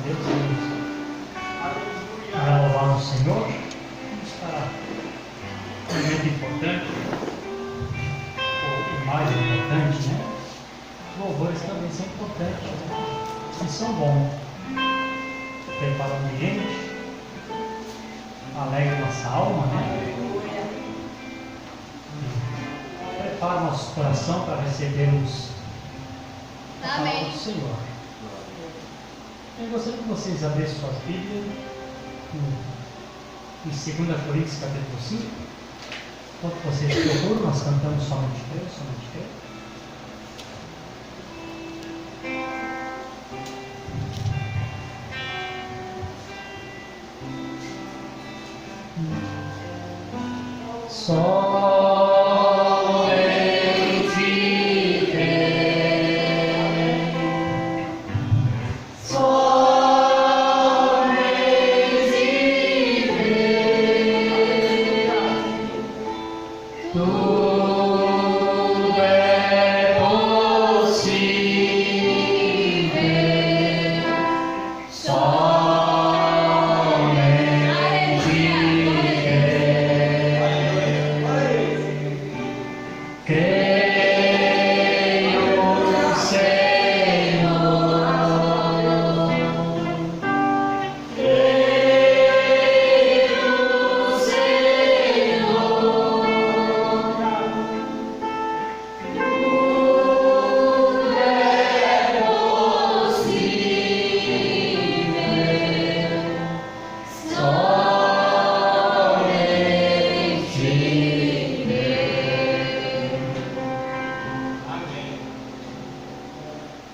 Deus, para louvar o Senhor. Vamos para um momento importante, ou o mais importante, né? Os louvores também são importantes, né? E são bons. Prepara o ambiente, alegra nossa alma, né? Prepara nosso coração para recebermos a palavra do Senhor. Eu gostaria que vocês abrissem suas Bíblias em 2 Coríntios capítulo 5. Enquanto vocês procuram, nós cantamos somente Deus, somente Deus.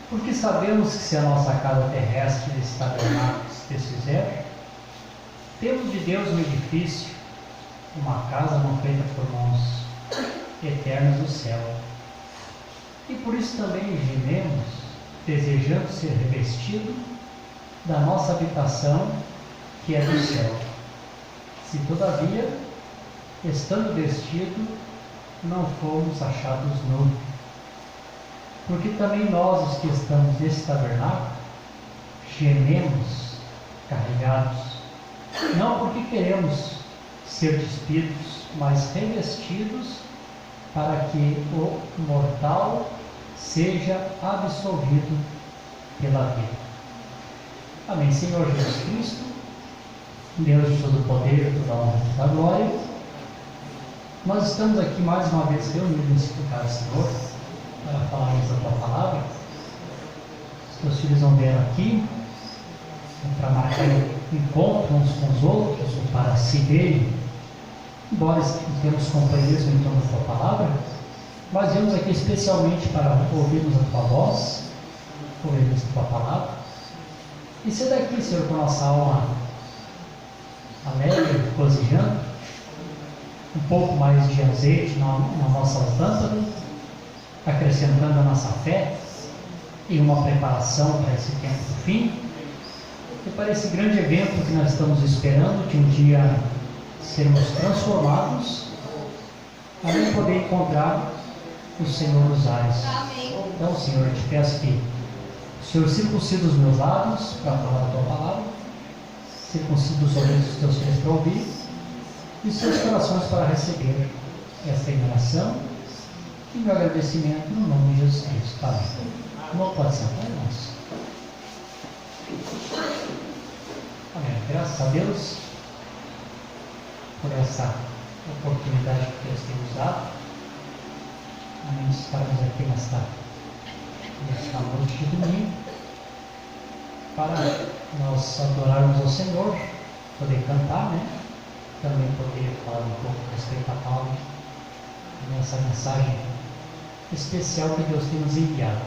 Porque sabemos que se a nossa casa terrestre desse tabernáculo se desfizer, temos de Deus um edifício, uma casa não feita por mãos, eternas do céu. E por isso também gememos, desejando ser revestido da nossa habitação, que é do céu. Se todavia, estando vestido, não fomos achados nus. Porque também nós, os que estamos nesse tabernáculo, gememos carregados, não porque queremos ser despidos, mas revestidos, para que o mortal seja absolvido pela vida. Amém. Senhor Jesus Cristo, Deus de todo o poder, toda a honra e toda a glória, nós estamos aqui mais uma vez reunidos nesse lugar, Senhor, para falarmos da Tua Palavra. Os Teus filhos não vieram aqui para marcar encontro uns com os outros, ou para se verem, embora temos companheirismo em torno da Tua Palavra, mas viemos aqui especialmente para ouvirmos a Tua voz, ouvirmos a Tua Palavra, e ser daqui, Senhor, com a nossa alma alegre, regozijando, um pouco mais de azeite na nossa lâmpada, acrescentando a nossa fé e uma preparação para esse tempo do fim e para esse grande evento que nós estamos esperando, de um dia sermos transformados, além de poder encontrar o Senhor nos ares. Então, Senhor, eu te peço que o Senhor circuncida os meus lábios para falar a Tua palavra, circuncida os ouvidos dos Teus filhos para ouvir e os seus corações para receber esta oração e meu agradecimento no nome de Jesus Cristo. Amém. Não pode sentar, irmãos. Amém. Graças a Deus por essa oportunidade que Deus tem nos dado. Amém. Estarmos aqui nesta noite de domingo para nós adorarmos ao Senhor, poder cantar, né? Também poder falar um pouco a respeito da palavra nessa mensagem especial que Deus tem nos enviado.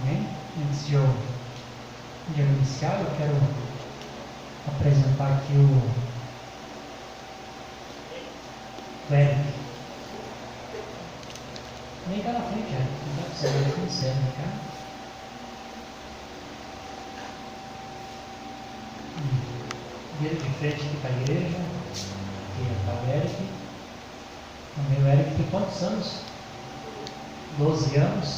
Amém? Antes de eu iniciar, eu quero apresentar aqui o Eric. Vem cá na frente, Eric. Não dá para você ver aqui, sério, né, cara? Vira de frente aqui para a igreja. Aqui está o Eric. O meu Eric tem quantos anos? 12 anos.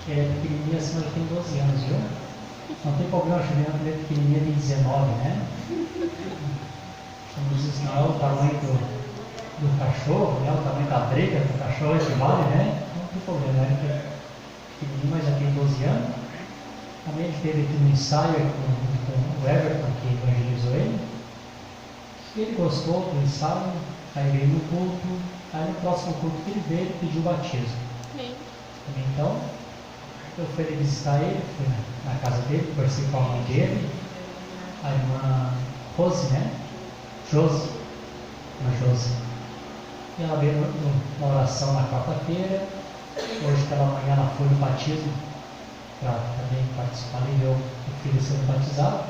Ele é pequenininho assim, mas ele tem 12 anos, viu? Não tem problema, a Juliana também pequenininha tem 19, né? Como diz, não é o tamanho do cachorro, né? O tamanho da briga do cachorro equivale, né? Não tem problema, né? Porque pequenininho, mas já tem 12 anos. Também ele teve aqui um ensaio com o Everton, que evangelizou ele. E ele gostou do ensaio, aí veio no culto. Aí no próximo culto que ele veio, ele pediu o batismo. Sim. Então, eu fui visitar ele, fui na casa dele, conversei com a mãe dele, a irmã Rose, né? Josi. E ela veio na oração na quarta-feira. Hoje pela manhã ela foi no batismo para também participar e ver o filho sendo batizado.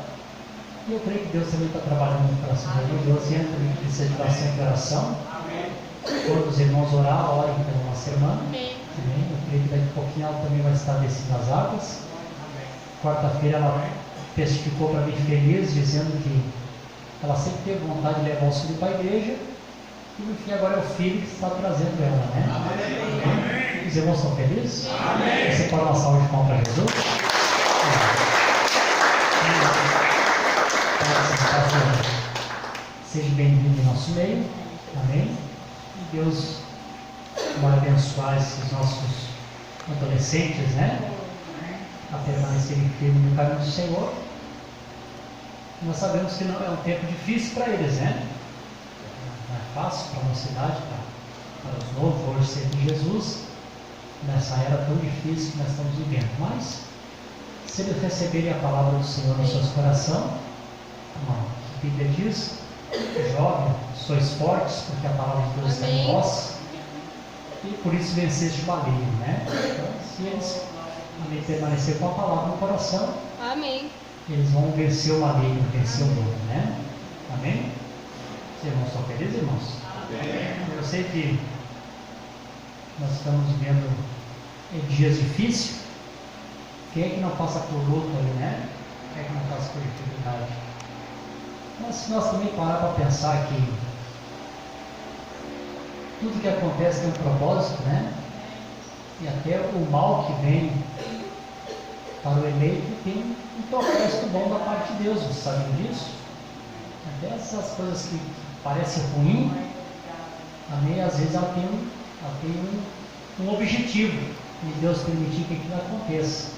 E eu creio que Deus também está trabalhando no coração dele. Deus entra em precisa de bastante oração. Todos os irmãos orar, orem pela nossa irmã. Amém. Eu creio que daqui a pouquinho ela também vai estar descendo as águas. Quarta-feira ela testificou para mim feliz, dizendo que ela sempre teve vontade de levar o filho para a igreja. E no fim agora é o filho que está trazendo ela, né? Amém. Os irmãos estão felizes? Amém. Você pode dar uma salva de palmas para Jesus? Seja bem-vindo em nosso meio. Amém. E Deus vai abençoar esses nossos adolescentes, né? A permanecerem firmes no caminho do Senhor. Nós sabemos que não é um tempo difícil para eles, né? Não é fácil para a mocidade, para os novos, hoje ser de Jesus, nessa era tão difícil que nós estamos vivendo. Mas, se eles receberem a palavra do Senhor no seu coração, como a Bíblia diz, jovem, sois fortes, porque a palavra de Deus está em vós, e por isso venceste o maligno, né? Então, se eles permanecer com a palavra no coração, amém, eles vão vencer o maligno, vencer o mundo, né? Amém? Os irmãos estão felizes, irmãos? Amém. Eu sei que nós estamos vivendo dias difíceis. Quem é que não passa por luta ali, né? Quem é que não passa por dificuldade? Mas se nós também parar para pensar que tudo que acontece tem um propósito, né? E até o mal que vem para o eleito tem um propósito bom da parte de Deus, vocês sabem disso? Até essas coisas que parecem ruins, amém, às vezes ela tem um objetivo de Deus permitir que aquilo aconteça.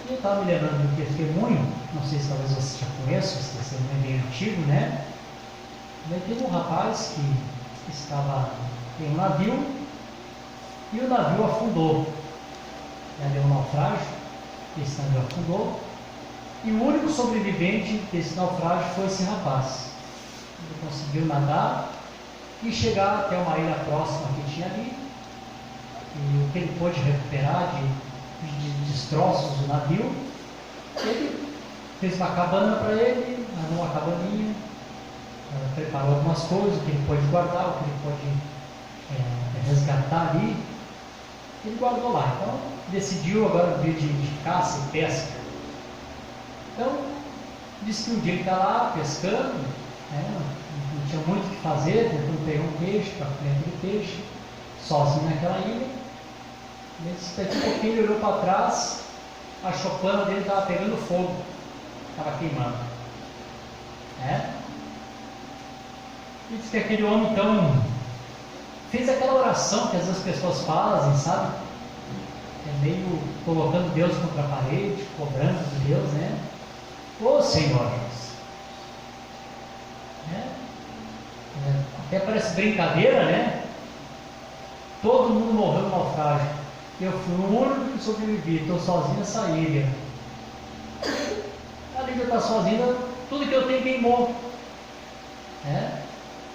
E eu estava me lembrando de um testemunho, não sei se talvez você já conheça, esse testemunho é bem antigo, né? Daí teve um rapaz que estava em um navio e o navio afundou. Deu um naufrágio, esse navio afundou, e o único sobrevivente desse naufrágio foi esse rapaz. Ele conseguiu nadar e chegar até uma ilha próxima que tinha ali, e o que ele pôde recuperar de destroços do navio, ele fez uma cabana para ele, armou uma cabaninha, preparou algumas coisas, o que ele pôde guardar, o que ele pôde resgatar ali, ele guardou lá. Então decidiu agora vir de caça e pesca. Então disse que um dia ele está lá pescando, não tinha muito o que fazer, tentando pegar um peixe, para comer aquele peixe, sozinho naquela ilha. Ele disse que daqui a pouquinho ele olhou para trás, a chopana dele estava pegando fogo, estava queimando. E disse que aquele homem então fez aquela oração que às vezes as pessoas fazem, sabe? Meio colocando Deus contra a parede, cobrando de Deus, né? Ô Senhor! Até parece brincadeira, né? Todo mundo morreu no naufrágio. Eu fui o único que sobrevivi, estou sozinho nessa ilha. A ilha está sozinha, tudo que eu tenho queimou.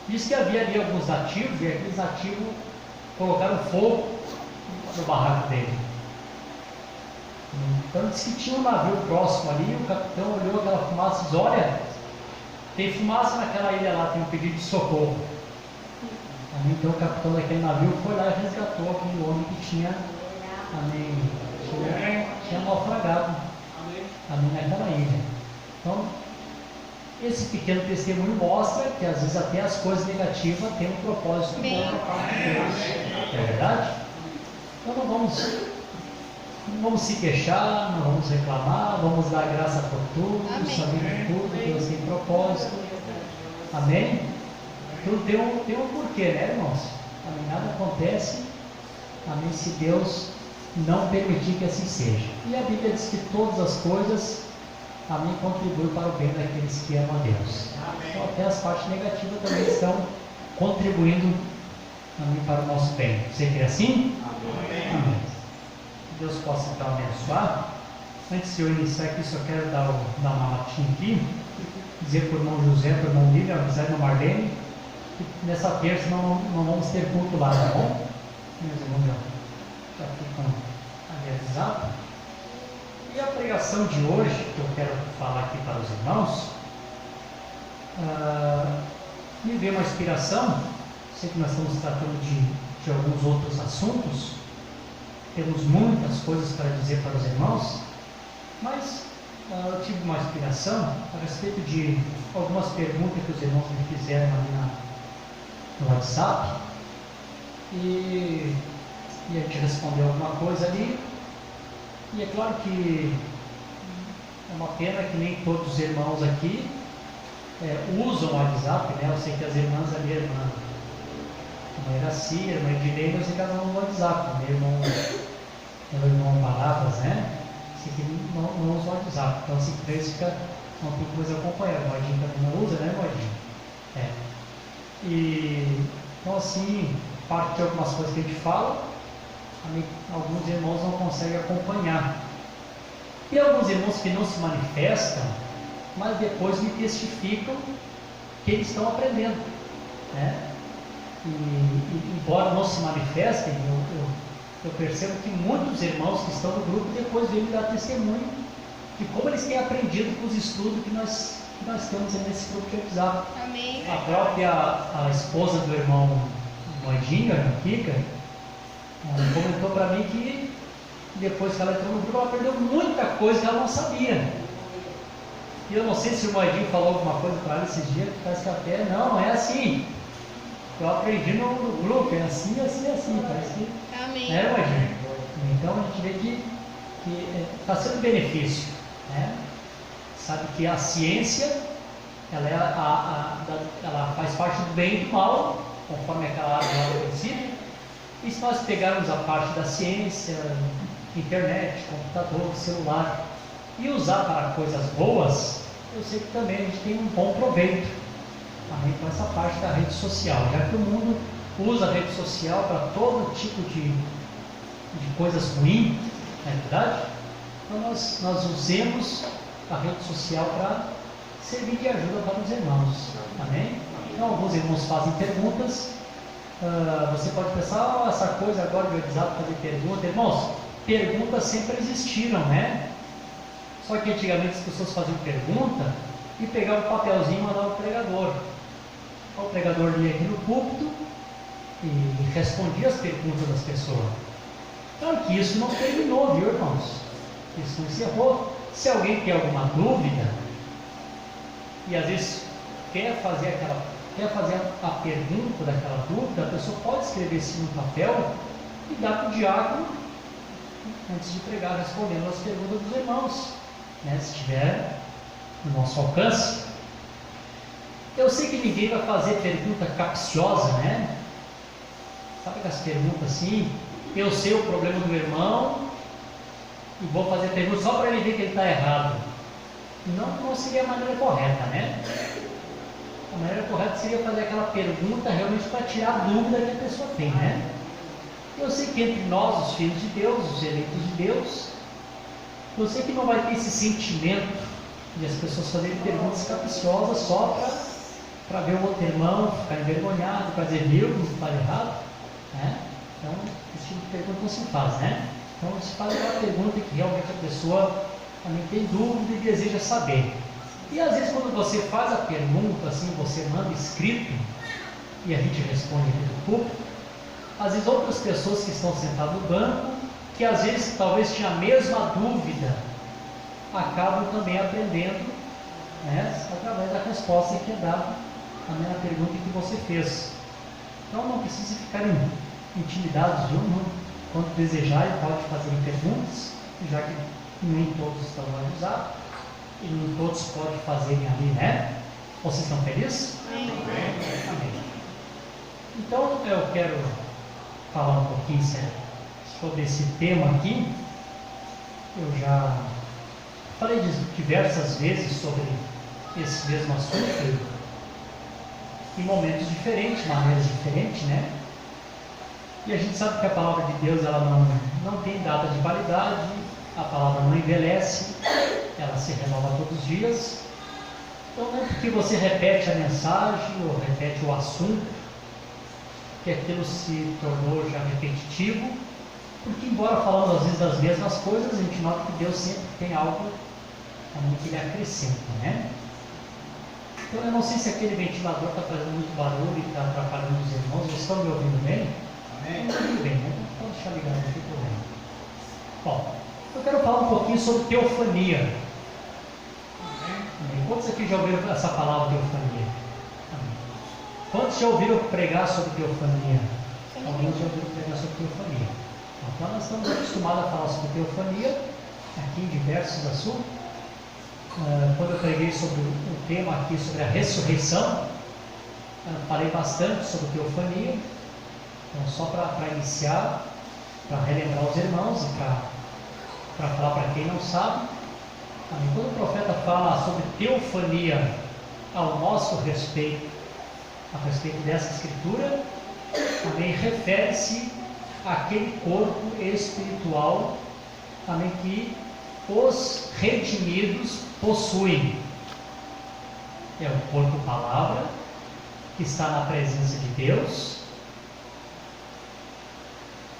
Diz que havia ali alguns ativos, e aqueles ativos colocaram fogo no barraco dele. Então disse que tinha um navio próximo ali, o capitão olhou aquela fumaça e disse: olha, tem fumaça naquela ilha lá, tem um pedido de socorro. Então o capitão daquele navio foi lá e resgatou aquele homem que tinha naufragado naquela ilha. Então, esse pequeno testemunho mostra que às vezes até as coisas negativas têm um propósito bom da parte de Deus. É verdade? Então não vamos não vamos se queixar, não vamos reclamar, vamos dar graça por tudo, Amém. sabendo tudo, Deus tem propósito. Amém? Tudo tem um porquê, né, irmãos? Amém? Nada acontece, amém, se Deus não permitir que assim seja. E a Bíblia diz que todas as coisas, amém, contribuem para o bem daqueles que amam a Deus. Então até as partes negativas também estão contribuindo, amém, para o nosso bem. Você crê assim? Amém. Amém. Que Deus possa então abençoar. Antes de eu iniciar aqui, só quero dar uma notinha aqui, dizer para o irmão José, para o irmão Lívia, avisar para o irmão Marlene, que nessa terça não vamos ter culto lá, tá bom? Meus irmãos já ficam avisados. E a pregação de hoje, que eu quero falar aqui para os irmãos, me veio uma inspiração. Sei que nós estamos tratando de alguns outros assuntos, temos muitas coisas para dizer para os irmãos, mas eu tive uma inspiração a respeito de algumas perguntas que os irmãos me fizeram ali no WhatsApp, e a gente respondeu alguma coisa ali. E é claro que é uma pena que nem todos os irmãos aqui usam o WhatsApp, né? Eu sei que as irmãs ali, a irmã Iraci, a irmã Edilene, eu sei que elas não usam o WhatsApp, meu irmão Palavras, né? Sei que não usa o WhatsApp, então assim, para isso fica uma coisa acompanhada. O Modinho também não usa, né, Modinho? E então assim, parte de algumas coisas que a gente fala, alguns irmãos não conseguem acompanhar. E alguns irmãos que não se manifestam, mas depois me testificam que eles estão aprendendo, né? E embora não se manifestem, eu percebo que muitos irmãos que estão no grupo depois vêm me dar testemunho de como eles têm aprendido com os estudos que nós temos nesse grupo de WhatsApp. Amém. A própria a esposa do irmão Moedinho, a irmã Kika, comentou para mim que depois que ela entrou no grupo, ela aprendeu muita coisa que ela não sabia. E eu não sei se o Moedinho falou alguma coisa para ela esses dias, que parece que até não é assim. Eu aprendi no grupo, é assim, parece que. Amém. Né, Moedinho? Então a gente vê que está sendo benefício, né? Sabe que a ciência ela faz parte do bem e do mal, conforme aquela área lá do princípio. E se nós pegarmos a parte da ciência, internet, computador, celular, e usar para coisas boas, eu sei que também a gente tem um bom proveito, também com essa parte da rede social, já que o mundo usa a rede social para todo tipo de coisas ruins, não é verdade? Então nós usemos a rede social para servir de ajuda para os irmãos, amém? Então alguns irmãos fazem perguntas. Você pode pensar, essa coisa agora de WhatsApp fazer pergunta. Irmãos, perguntas sempre existiram, né? Só que antigamente as pessoas faziam pergunta e pegavam um papelzinho e mandavam para o pregador. O pregador lia aqui no púlpito e respondia as perguntas das pessoas. Claro que isso não terminou, viu, irmãos? Isso não encerrou. Se alguém tem alguma dúvida e às vezes quer fazer a pergunta daquela dúvida, a pessoa pode escrever isso no papel e dar para o diácono antes de pregar, respondendo as perguntas dos irmãos, né, se estiver no nosso alcance. Eu sei que ninguém vai fazer pergunta capciosa, né? Sabe aquelas perguntas assim? Eu sei o problema do irmão e vou fazer pergunta só para ele ver que ele está errado. Não seria a maneira correta, né? A maneira correta seria fazer aquela pergunta realmente para tirar a dúvida que a pessoa tem, né? Eu sei que entre nós, os filhos de Deus, os eleitos de Deus, eu sei que não vai ter esse sentimento de as pessoas fazerem perguntas capciosas só para ver o outro irmão ficar envergonhado, para dizer, viu, que está errado, né? Então, esse tipo de pergunta não se faz, né? Então, se faz uma pergunta que realmente a pessoa também tem dúvida e deseja saber. E às vezes quando você faz a pergunta, assim, você manda escrito e a gente responde aqui do púlpito, às vezes outras pessoas que estão sentadas no banco, que às vezes talvez tinham a mesma dúvida, acabam também aprendendo, né, através da resposta que é dada na pergunta que você fez. Então não precisa ficarem intimidados, viu? Quando desejarem, pode fazer perguntas, já que nem todos estão avisados e nem todos podem fazerem ali, né? Vocês estão felizes? Amém. Amém. Então eu quero falar um pouquinho sobre esse tema aqui. Eu já falei diversas vezes sobre esse mesmo assunto, em momentos diferentes, maneiras diferentes, né? E a gente sabe que a palavra de Deus ela não tem data de validade, a palavra não envelhece, ela se renova todos os dias. Então não é porque você repete a mensagem ou repete o assunto que aquilo se tornou já repetitivo, porque embora falando às vezes das mesmas coisas, a gente nota que Deus sempre tem algo também que ele acrescenta, né? Então eu não sei se aquele ventilador está fazendo muito barulho e está atrapalhando os irmãos. Vocês estão me ouvindo bem? Amém. Muito bem, né? Então pode deixar ligado, não tem problema. Bom, eu quero falar um pouquinho sobre teofania. Amém. Quantos aqui já ouviram essa palavra teofania? Amém. Quantos já ouviram pregar sobre teofania? Alguns já ouviram pregar sobre teofania. Então nós estamos acostumados a falar sobre teofania aqui em diversos assuntos. Quando eu preguei sobre o tema aqui sobre a ressurreição, falei bastante sobre teofania. Então, só para iniciar, para relembrar os irmãos e para falar para quem não sabe, quando o profeta fala sobre teofania ao nosso respeito, a respeito dessa escritura, também refere-se àquele corpo espiritual também que os redimidos possuem. É o corpo palavra que está na presença de Deus,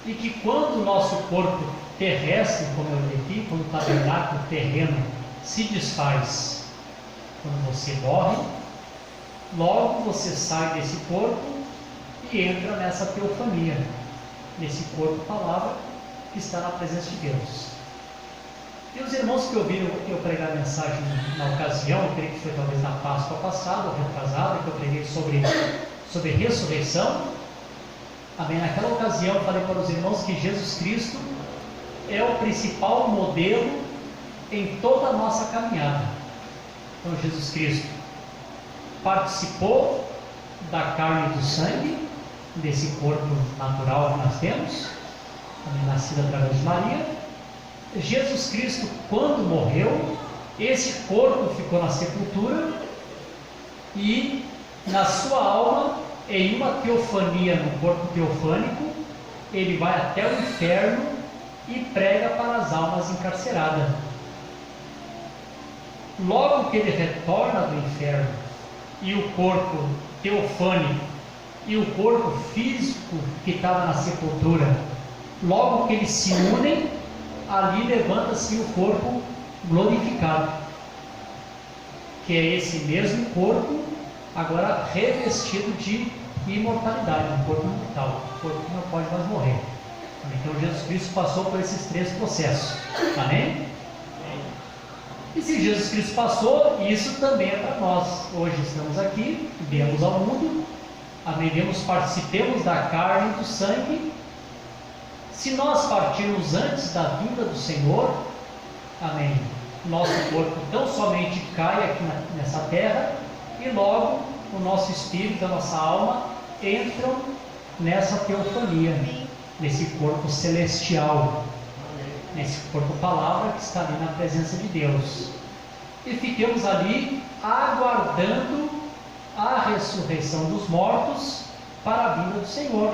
e que quando o nosso corpo terrestre, como eu disse, quando o tabernáculo terreno se desfaz, quando você morre, logo você sai desse corpo e entra nessa teofania, nesse corpo palavra que está na presença de Deus. E os irmãos que ouviram eu pregar a mensagem na ocasião, eu creio que foi talvez na Páscoa passada ou retrasada, que eu preguei sobre ressurreição. Amém. Naquela ocasião eu falei para os irmãos que Jesus Cristo é o principal modelo em toda a nossa caminhada. Então Jesus Cristo participou da carne e do sangue, desse corpo natural que nós temos, também nascido através de Maria. Jesus Cristo, quando morreu, esse corpo ficou na sepultura e na sua alma, em uma teofania, no corpo teofânico, ele vai até o inferno e prega para as almas encarceradas. Logo que ele retorna do inferno e o corpo teofânico e o corpo físico que estava na sepultura, logo que eles se unem, ali levanta-se o corpo glorificado, que é esse mesmo corpo agora revestido de imortalidade, um corpo imortal, um corpo que não pode mais morrer. Então Jesus Cristo passou por esses três processos. Amém? E se Jesus Cristo passou, isso também é para nós. Hoje estamos aqui, viemos ao mundo, amém, participemos da carne e do sangue. Se nós partirmos antes da vinda do Senhor, amém, nosso corpo tão somente cai aqui nessa terra, e logo o nosso espírito, a nossa alma entram nessa teofania, nesse corpo celestial, nesse corpo palavra que está ali na presença de Deus, e fiquemos ali aguardando a ressurreição dos mortos para a vinda do Senhor.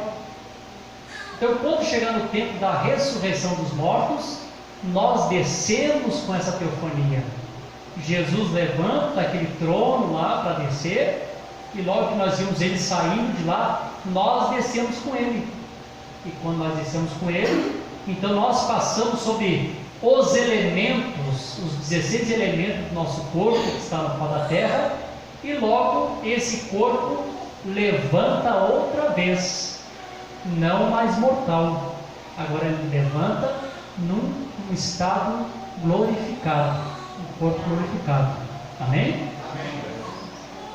Então, quando chegar no tempo da ressurreição dos mortos, nós descemos com essa teofania. Jesus levanta daquele trono lá para descer, e logo que nós vimos ele saindo de lá, nós descemos com ele. E quando nós descemos com ele, então nós passamos sobre os elementos, os 16 elementos do nosso corpo que está no pó da terra, e logo esse corpo levanta outra vez, não mais mortal, agora ele levanta num estado glorificado, um corpo glorificado. Amém? Amém.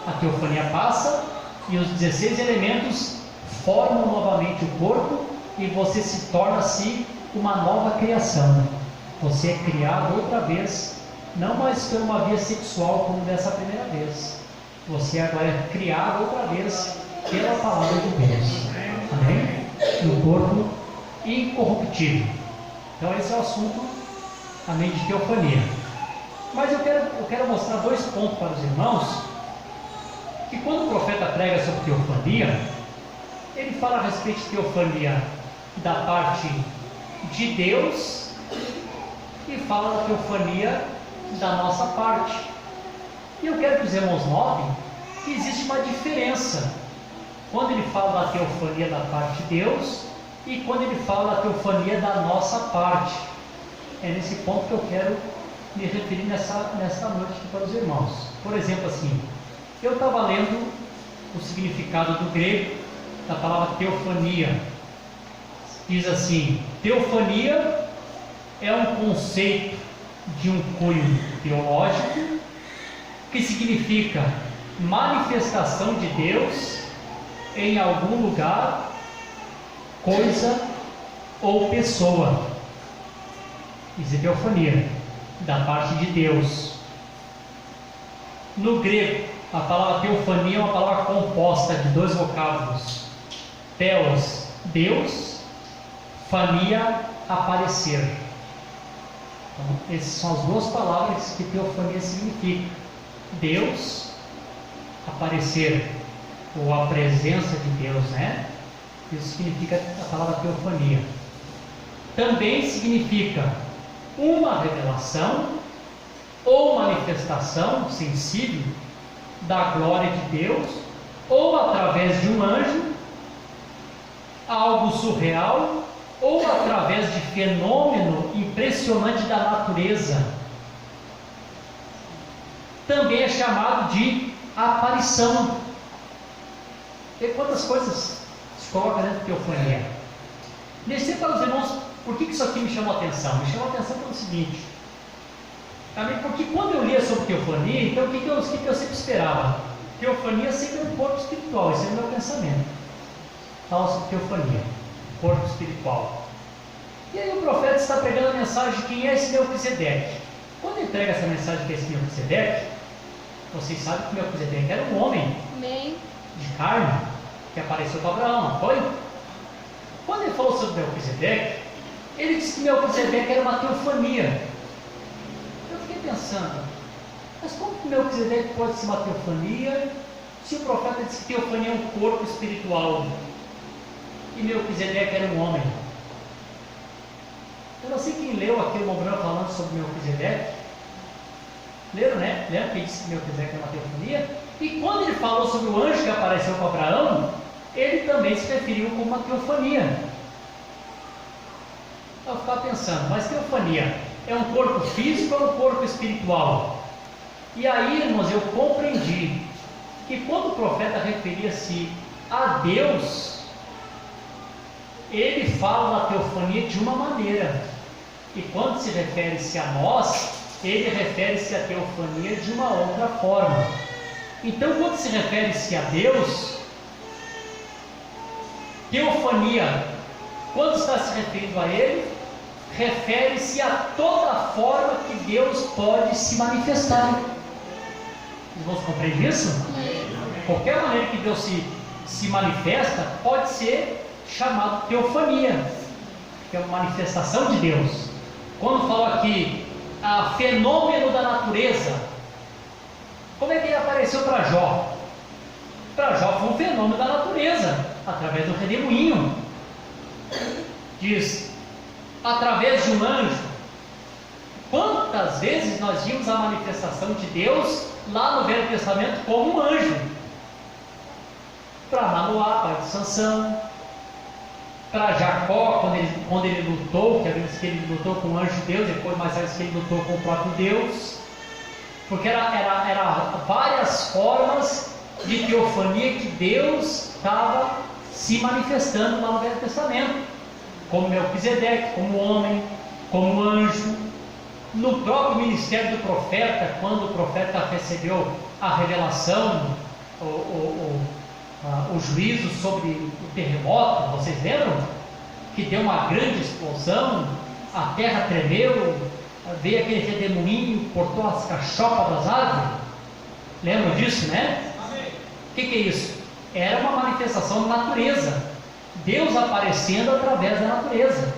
A teofania passa e os 16 elementos formam novamente o corpo e você se torna-se uma nova criação. Você é criado outra vez, não mais por uma via sexual como dessa primeira vez. Você agora é criado outra vez pela palavra de Deus. Amém? No corpo incorruptível. Então esse é o assunto, amém, de teofania. Mas eu quero mostrar 2 pontos para os irmãos, que quando o profeta prega sobre teofania, ele fala a respeito de teofania da parte de Deus e fala da teofania da nossa parte. E eu quero que os irmãos notem que existe uma diferença quando ele fala da teofania da parte de Deus e quando ele fala da teofania da nossa parte. É nesse ponto que eu quero me referir nesta noite aqui para os irmãos. Por exemplo, assim, eu estava lendo o significado do grego da palavra teofania. Diz assim: teofania é um conceito de um cunho teológico que significa manifestação de Deus em algum lugar, coisa ou pessoa. Isso é teofania da parte de Deus. No grego, a palavra teofania é uma palavra composta de 2 vocábulos: theos, Deus; fania, aparecer. Então, essas são as 2 palavras que teofania significa: Deus, aparecer, ou a presença de Deus, né? Isso significa a palavra teofania. Também significa uma revelação ou manifestação sensível da glória de Deus, ou através de um anjo, algo surreal, ou através de fenômeno impressionante da natureza. Também é chamado de aparição. E quantas coisas se coloca dentro de teofania? Deixe para os irmãos, por que isso aqui me chamou a atenção? Me chamou a atenção pelo seguinte: porque quando eu lia sobre teofania, então o que eu sempre esperava? Teofania sempre é um corpo espiritual, esse é o meu pensamento. Fala sobre teofania, corpo espiritual. E aí o profeta está pregando a mensagem de quem é esse Melquisedeque. Quando ele prega essa mensagem de quem é esse Melquisedeque, vocês sabem que Melquisedeque era um homem de carne que apareceu para Abraão, não foi? Quando ele falou sobre Melquisedeque, ele disse que Melquisedeque era uma teofania. Eu fiquei pensando, mas como que Melquisedeque pode ser uma teofania se o profeta disse que teofania é um corpo espiritual e Melquisedeque era um homem? Eu não sei quem leu aqui o Mobrão falando sobre Melquisedeque. Leram, né? Lembra que ele disse que Melquisedeque era uma teofania? E quando ele falou sobre o anjo que apareceu para Abraão, ele também se referiu como uma teofania. Eu ficava pensando, mas teofania é um corpo físico ou um corpo espiritual? E aí, irmãos, eu compreendi que quando o profeta referia-se a Deus, ele fala da teofania de uma maneira, e quando se refere-se a nós, ele refere-se à teofania de uma outra forma. Então, quando se refere-se a Deus, teofania, quando está se referindo a Ele, refere-se a toda forma que Deus pode se manifestar. Os irmãos compreendem isso? Qualquer maneira que Deus se manifesta pode ser chamado teofania, que é uma manifestação de Deus. Quando falo aqui a fenômeno da natureza, como é que ele apareceu para Jó? Para Jó foi um fenômeno da natureza, através do redemoinho. Diz, através de um anjo. Quantas vezes nós vimos a manifestação de Deus lá no Velho Testamento como um anjo? Para Manoá, pai de Sansão. Para Jacó, quando ele lutou, que a Bíblia diz que ele lutou com o anjo de Deus, depois mais tarde que ele lutou com o próprio Deus. Porque era várias formas de teofania que Deus estava se manifestando lá no Velho Testamento, como Melquisedeque, como homem, como anjo. No próprio ministério do profeta, quando o profeta recebeu a revelação, o juízo sobre o terremoto, vocês lembram? que deu uma grande explosão, a terra tremeu, veio aquele redemoinho, cortou as cachopas das árvores. Lembram disso, né? O que é isso? Era uma manifestação da natureza, Deus aparecendo através da natureza.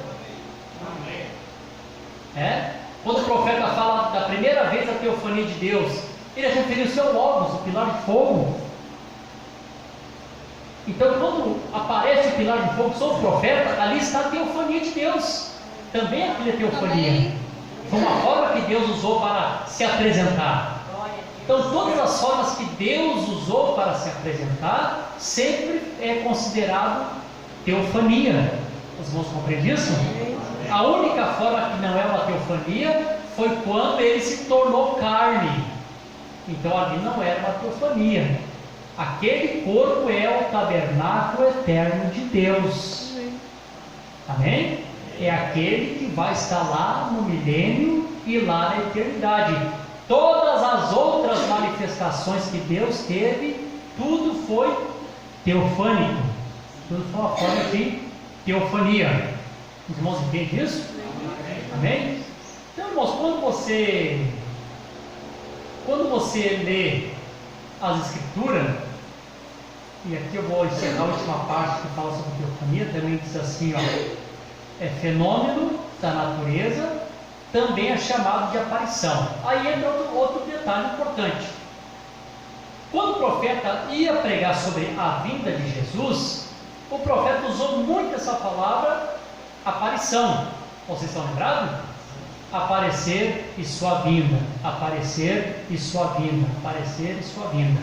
Quando o profeta fala da primeira vez da teofania de Deus, ele referiu-se ao Logos, o pilar de fogo. Então, quando aparece o pilar de fogo sobre o profeta, ali está a teofania de Deus. Também aquilo é teofania. Foi uma forma que Deus usou para se apresentar. Então, todas as formas que Deus usou para se apresentar, sempre é considerado teofania. Os irmãos compreendem isso? A única forma que não é uma teofania foi quando ele se tornou carne. Então, ali não era uma teofania. Aquele corpo é o tabernáculo eterno de Deus. Amém? É aquele que vai estar lá no milênio e lá na eternidade. Todas as outras manifestações que Deus teve, tudo foi teofânico. Tudo foi uma forma de teofania. Os irmãos entendem isso? Amém? Então, irmãos, quando você lê as Escrituras, e aqui eu vou encerrar a última parte que fala sobre teofania, também diz assim, é fenômeno da natureza, também é chamado de aparição. Aí entra outro detalhe importante. Quando o profeta ia pregar sobre a vinda de Jesus, o profeta usou muito essa palavra aparição. Vocês estão lembrados? Aparecer e sua vinda, aparecer e sua vinda, aparecer e sua vinda.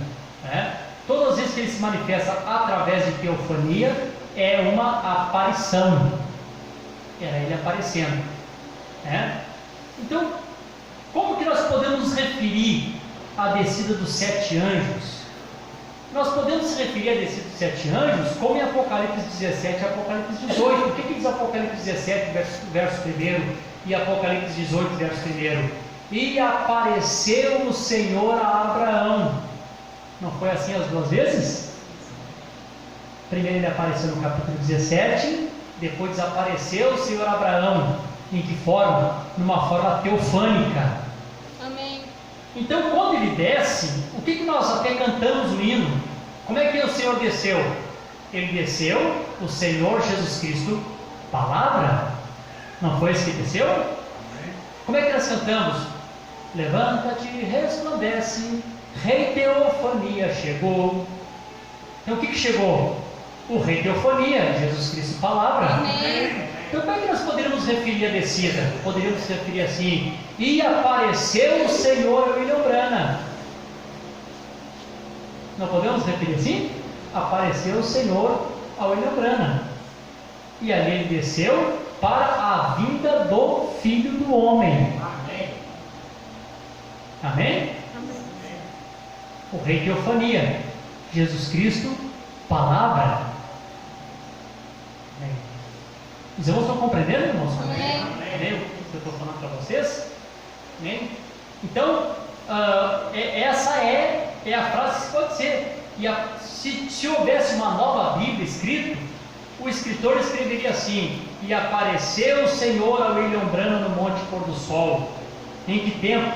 Todas as vezes que ele se manifesta através de teofania, é uma aparição. Era ele aparecendo. Então, como que nós podemos nos referir à descida dos 7 anjos? Nós podemos nos referir à descida dos 7 anjos como em Apocalipse 17 e Apocalipse 18. O que diz Apocalipse 17, verso 1 e Apocalipse 18, verso 1? E apareceu o Senhor a Abraão. Não foi assim as duas vezes? Primeiro ele apareceu no capítulo 17, depois desapareceu o Senhor a Abraão. Em que forma? Numa forma teofânica. Amém. Então, quando ele desce, o que nós até cantamos no hino? Como é que o Senhor desceu? Ele desceu, o Senhor Jesus Cristo, palavra. Não foi esse que desceu? Como é que nós cantamos? Levanta-te, resplandece, Rei Teofania chegou. Então, o que chegou? O Rei Teofania, Jesus Cristo, palavra. Amém. Então, como é que nós poderíamos referir a descida? Poderíamos referir assim: e apareceu o Senhor a William Branham. Não podemos referir assim? Apareceu o Senhor a William Branham. E ali ele desceu para a vinda do Filho do Homem. Amém? Amém? Amém. O Rei Teofania, Jesus Cristo, palavra. Amém. Os irmãos estão compreendendo, irmãos? Amém. Amém. O que eu estou falando para vocês? Amém? Então, essa é a frase que pode ser. E se houvesse uma nova Bíblia escrita, o escritor escreveria assim: e apareceu o Senhor a William Branham no Monte Pôr do Sol. Em que tempo?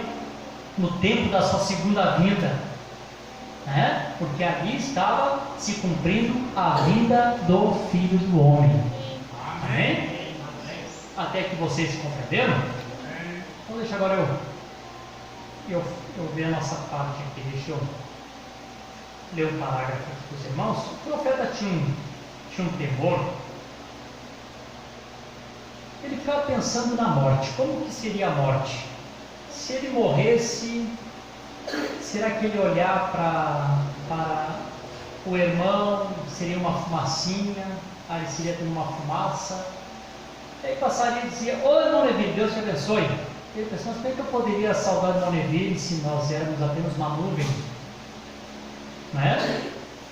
No tempo da sua segunda vinda. Porque ali estava se cumprindo a vinda do Filho do Homem. Amém? Até que vocês compreenderam? Então deixa agora eu ver a nossa parte aqui. Deixa eu ler um parágrafo aqui para os irmãos. O profeta tinha um temor. Ele ficava pensando na morte. Como que seria a morte? Se ele morresse, será que ele olhar para o irmão, seria uma fumacinha, aí seria como uma fumaça? Aí passaria e dizia: ô irmão Neville, Deus te abençoe. Ele pensou: mas como é que eu poderia saudar o irmão Neville se nós éramos apenas uma nuvem? Não é?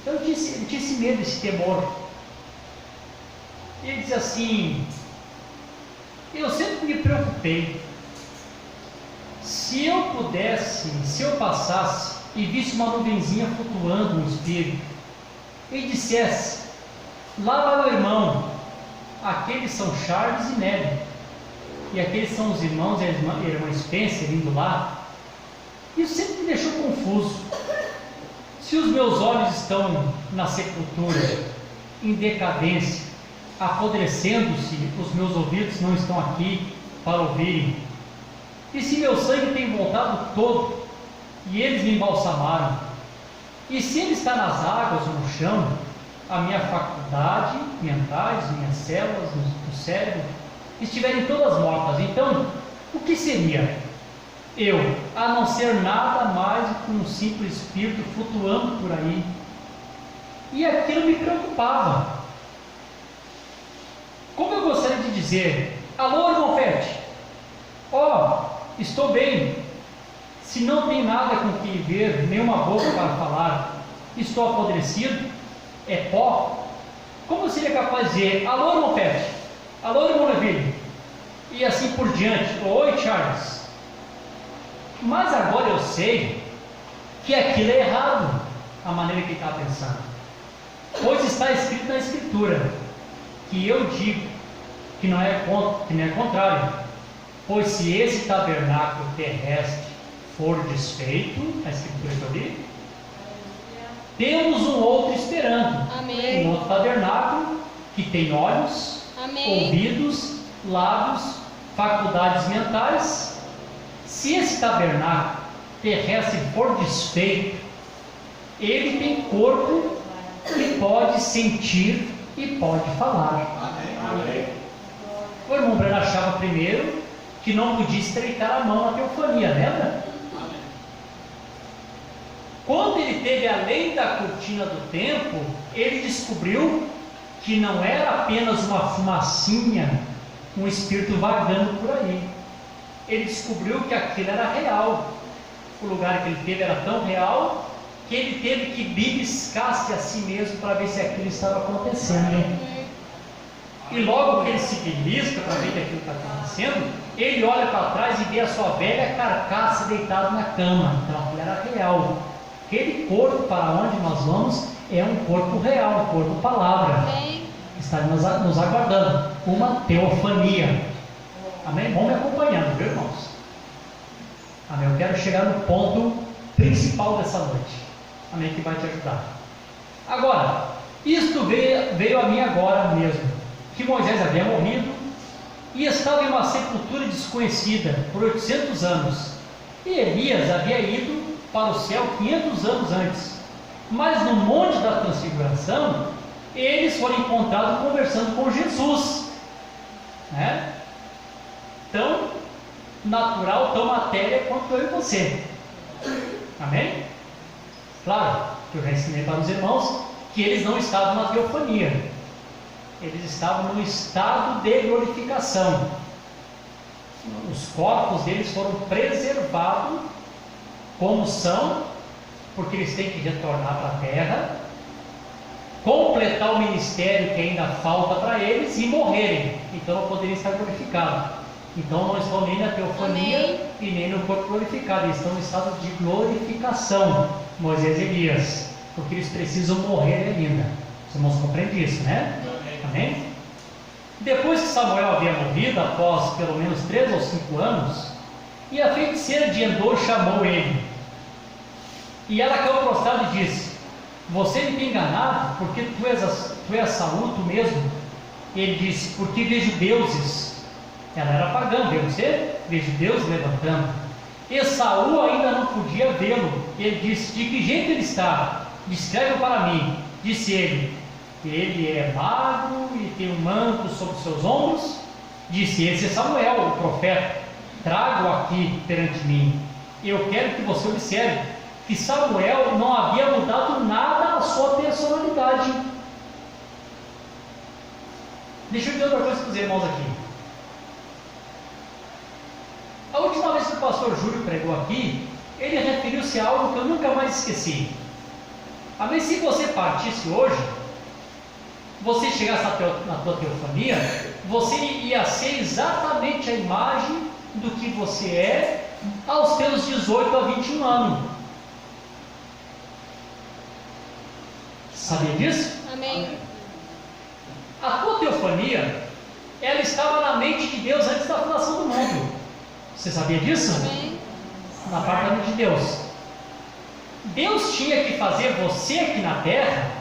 Então ele tinha esse medo, esse temor. E ele diz assim: eu sempre me preocupei, se eu pudesse, se eu passasse e visse uma nuvenzinha flutuando no espelho e dissesse: lá vai o irmão, aqueles são Charles e Nelly. E aqueles são os irmãos e a irmã Spencer indo lá. Isso sempre me deixou confuso. Se os meus olhos estão na sepultura, em decadência, apodrecendo-se, os meus ouvidos não estão aqui para ouvirem. E se meu sangue tem voltado todo, e eles me embalsamaram, e se ele está nas águas ou no chão, a minha faculdade mentais, minhas células do cérebro, estiverem todas mortas, então, o que seria eu, a não ser nada mais do que um simples espírito flutuando por aí? E aquilo me preocupava. Como eu gostaria de dizer: alô, irmão Pet, estou bem. Se não tem nada com que ver, nenhuma boca para falar, estou apodrecido, é pó. Como eu seria capaz de dizer: alô, irmão Pet, alô, irmão Leville, e assim por diante? Oi, Charles. Mas agora eu sei que aquilo é errado, a maneira que ele está pensando, pois está escrito na Escritura que eu digo que não é contrário, pois se esse tabernáculo terrestre for desfeito, a Escritura que eu li, temos um outro esperando. Amém. Um outro tabernáculo que tem olhos, Amém. ouvidos, lábios, faculdades mentais. Se esse tabernáculo terrestre for desfeito, ele tem corpo que pode sentir e pode falar. Amém. O irmão Breno achava primeiro que não podia estreitar a mão na teofania, lembra? Quando ele teve além da cortina do tempo, ele descobriu que não era apenas uma fumacinha, um espírito vagando por aí. Ele descobriu que aquilo era real. O lugar que ele teve era tão real que ele teve que beliscar-se a si mesmo para ver se aquilo estava acontecendo. E logo que ele se belisca para ver que aquilo está acontecendo, ele olha para trás e vê a sua velha carcaça deitada na cama. Então aquilo era real. Aquele corpo para onde nós vamos é um corpo real, um corpo palavra. Amém. Está nos aguardando uma teofania. Amém? Vão me acompanhando, viu, irmãos? Amém? Eu quero chegar no ponto principal dessa noite. Amém? Que vai te ajudar. Agora, isto veio a mim agora mesmo, que Moisés havia morrido e estava em uma sepultura desconhecida por 800 anos. E Elias havia ido para o céu 500 anos antes. Mas no Monte da Transfiguração, eles foram encontrados conversando com Jesus, né? Tão natural, tão matéria quanto eu e você. Amém? Claro que eu já ensinei para os irmãos que eles não estavam na teofania, eles estavam no estado de glorificação. Os corpos deles foram preservados como são, porque eles têm que retornar para a terra, completar o ministério que ainda falta para eles e morrerem. Então não poderiam estar glorificados. Então não estão nem na teofania. Amém. E nem no corpo glorificado. Eles estão no estado de glorificação, Moisés e Elias, porque eles precisam morrer ainda. Os irmãos compreendem isso, né? Amém? Depois que Samuel havia morrido, após pelo menos 3 ou 5 anos, e a feiticeira de Endor chamou ele, e ela caiu prostrada e disse: você me tem enganado, porque tu és Saul, tu mesmo? E ele disse: porque vejo deuses. Ela era pagã, vê você? Vejo Deus levantando. E Saul ainda não podia vê-lo. Ele disse: de que jeito ele está? Descreve para mim. Disse ele é magro e tem um manto sobre seus ombros. Disse: esse é Samuel, o profeta. Trago-o aqui perante mim. Eu quero que você observe que Samuel não havia mudado nada na sua personalidade. Deixa eu dizer outra coisa para os irmãos aqui. A última vez que o pastor Júlio pregou aqui, ele referiu-se a algo que eu nunca mais esqueci. Amém? Se você partisse hoje, você chegasse na tua teofania, você ia ser exatamente a imagem do que você é aos teus 18 a 21 anos. Sabia disso? Amém. A tua teofania ela estava na mente de Deus antes da fundação do mundo. Você sabia disso? Amém. Na parte da mente de Deus. Deus tinha que fazer você aqui na terra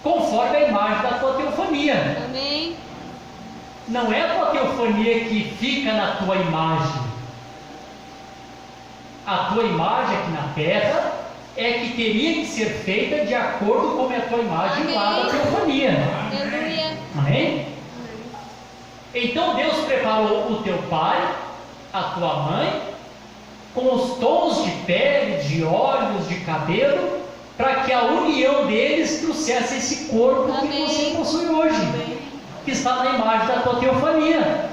conforme a imagem da tua teofania. Amém. Não é a tua teofania que fica na tua imagem. A tua imagem aqui na terra é que teria que ser feita de acordo com a tua imagem. Amém. Lá da teofania. Aleluia. Amém? Então Deus preparou o teu pai, a tua mãe, com os tons de pele, de olhos, de cabelo, para que a união deles trouxesse esse corpo que Amém. você possui hoje, que está na imagem da tua teofania.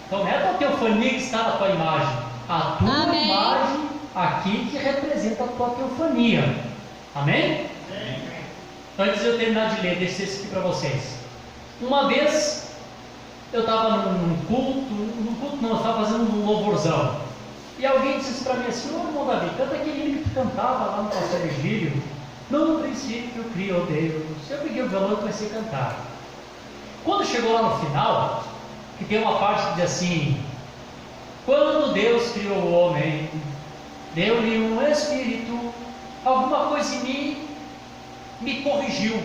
Então não é a tua teofania que está na tua imagem, a tua Amém. imagem aqui que representa a tua teofania. Amém? Antes de eu terminar de ler, deixa isso aqui para vocês. Uma vez eu estava num culto não, eu estava fazendo um louvorzão. E alguém disse para mim assim: ô irmão Davi, canta aquele hino que tu cantava lá no pastor Virgílio. No princípio criou Deus. Eu peguei o violão e comecei a cantar. Quando chegou lá no final, que tem uma parte que diz assim: quando Deus criou o homem, deu-lhe um espírito, alguma coisa em mim me corrigiu.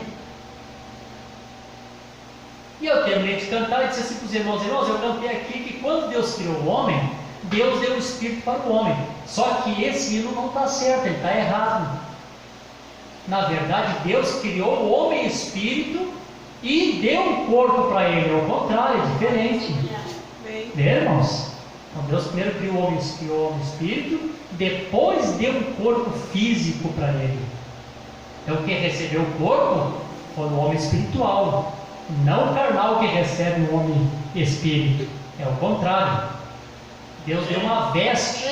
E eu terminei de cantar e disse assim para os irmãos: eu cantei aqui que quando Deus criou o homem, Deus deu o espírito para o homem. Só que esse hino não está certo, ele está errado. Na verdade, Deus criou o homem espírito e deu um corpo para ele. É o contrário, é diferente. Vê, irmãos? Então Deus primeiro criou o homem espírito, depois deu um corpo físico para ele. Então quem recebeu o corpo foi o homem espiritual, não o carnal que recebe o homem espírito. É o contrário. Deus deu uma veste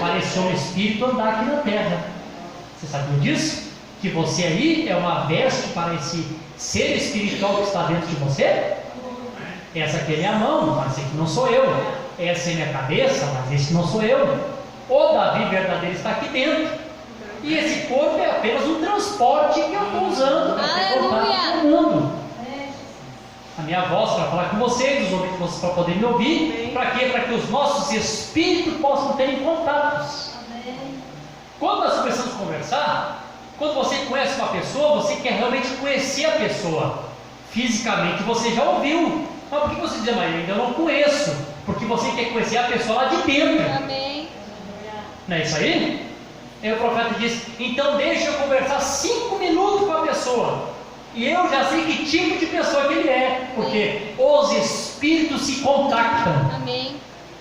para esse homem espírito andar aqui na terra. Você sabia disso? Que você aí é uma veste para esse ser espiritual que está dentro de você? Essa aqui é minha mão, mas esse aqui não sou eu. Essa é minha cabeça, mas esse não sou eu. O Davi verdadeiro está aqui dentro. E esse corpo é apenas um transporte que eu estou usando para ter contato com o mundo. A minha voz para falar com vocês, os ouvintes vocês para poderem me ouvir. Para quê? Para que os nossos espíritos possam ter contatos. Quando nós começamos a conversar, quando você conhece uma pessoa, você quer realmente conhecer a pessoa. Fisicamente você já ouviu. Mas por que você diz: mas eu ainda não conheço? Porque você quer conhecer a pessoa lá de dentro. Amém. Não é isso aí? Aí o profeta diz: então deixa eu conversar 5 minutos com a pessoa. E eu já sei que tipo de pessoa que ele é. Porque os espíritos se contactam. Amém.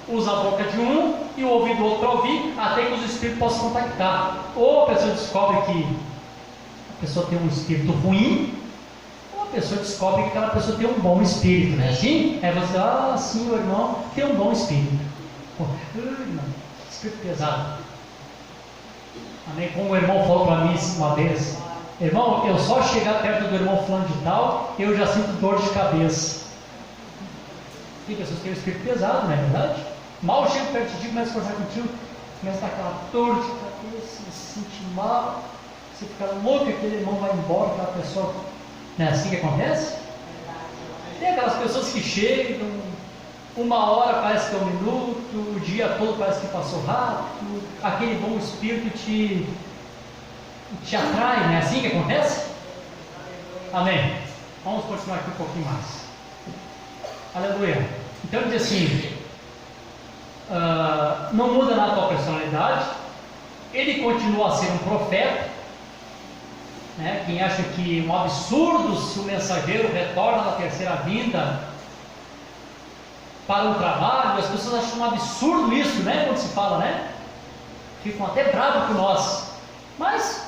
Usa a boca de um e o ouvido do outro para ouvir, até que os espíritos possam contactar. Ou a pessoa descobre que a pessoa tem um espírito ruim, ou a pessoa descobre que aquela pessoa tem um bom espírito, não é assim? Aí você diz: sim, meu irmão tem um bom espírito. Irmão, espírito pesado. Amém? Como o irmão falou para mim uma vez: irmão, eu só chegar perto do irmão fulano de tal, eu já sinto dor de cabeça. Tem pessoas que têm um espírito pesado, não é verdade? Mal chego perto de ti, começa a conversar contigo, começa a dar aquela dor de cabeça, se sentir mal, você fica louco, aquele irmão vai embora, aquela pessoa. Não é assim que acontece? Tem aquelas pessoas que chegam, 1 hora parece que é 1 minuto, o dia todo parece que passou rápido, aquele bom espírito te atrai, não é assim que acontece? Amém. Vamos continuar aqui um pouquinho mais. Aleluia. Então ele diz assim: não muda na tua personalidade, ele continua a ser um profeta, né? Quem acha que um absurdo se o mensageiro retorna na terceira vinda para um trabalho, as pessoas acham um absurdo isso, né? Quando se fala, né? Ficam até bravos com nós. Mas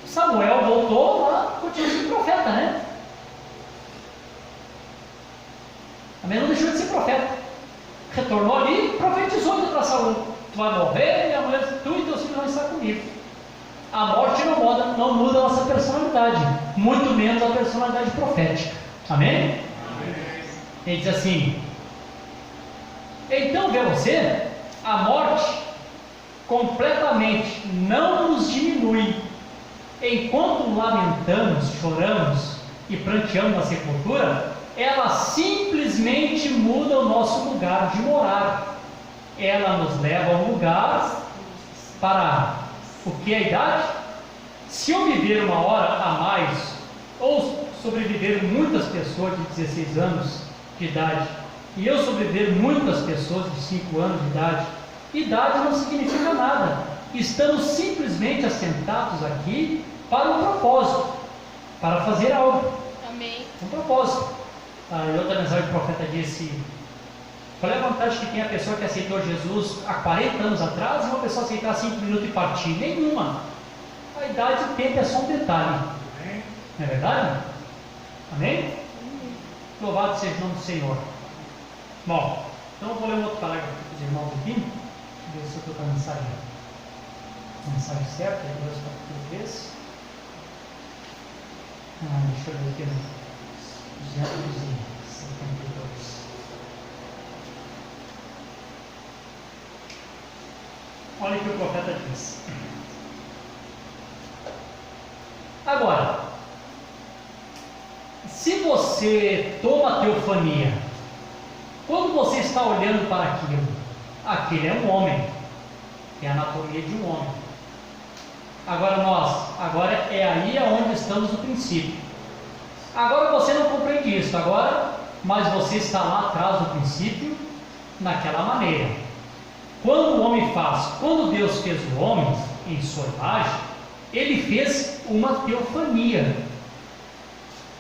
Samuel voltou lá, continua sendo profeta, né? Amém? Não deixou de ser profeta. Retornou ali e profetizou para Saul: tu vai morrer e amanhã tu e teus filhos vão estar comigo. A morte não muda a nossa personalidade, muito menos a personalidade profética. Amém? Ele diz assim: então vê você, a morte completamente não nos diminui. Enquanto lamentamos, choramos, e pranteamos na sepultura, ela simplesmente muda o nosso lugar de morar. Ela nos leva a um lugar para o que é a idade? Se eu viver uma hora a mais, ou sobreviver muitas pessoas de 16 anos de idade, e eu sobreviver muitas pessoas de 5 anos de idade, idade não significa nada. Estamos simplesmente assentados aqui para um propósito, para fazer algo. Amém. Um propósito. Em outra mensagem o profeta disse: qual é a vantagem que tem a pessoa que aceitou Jesus há 40 anos atrás e uma pessoa aceitar 5 minutos e partir? Nenhuma. A idade e o tempo é só um detalhe. Não é verdade? Amém? Louvado seja o nome do Senhor. Bom, então eu vou ler um outro parágrafo para os irmãos aqui. Deixa eu ver se eu estou com a mensagem certa. Hebreus capítulo 3. Deixa eu ver aqui. 272. Olha o que o profeta diz. Agora, se você toma a teofania, quando você está olhando para aquilo, aquele é um homem, é a anatomia de um homem. Agora é aí onde estamos no princípio. Agora você não compreende isso mas você está lá atrás do princípio, naquela maneira. Quando Deus fez o homem em sua imagem, ele fez uma teofania.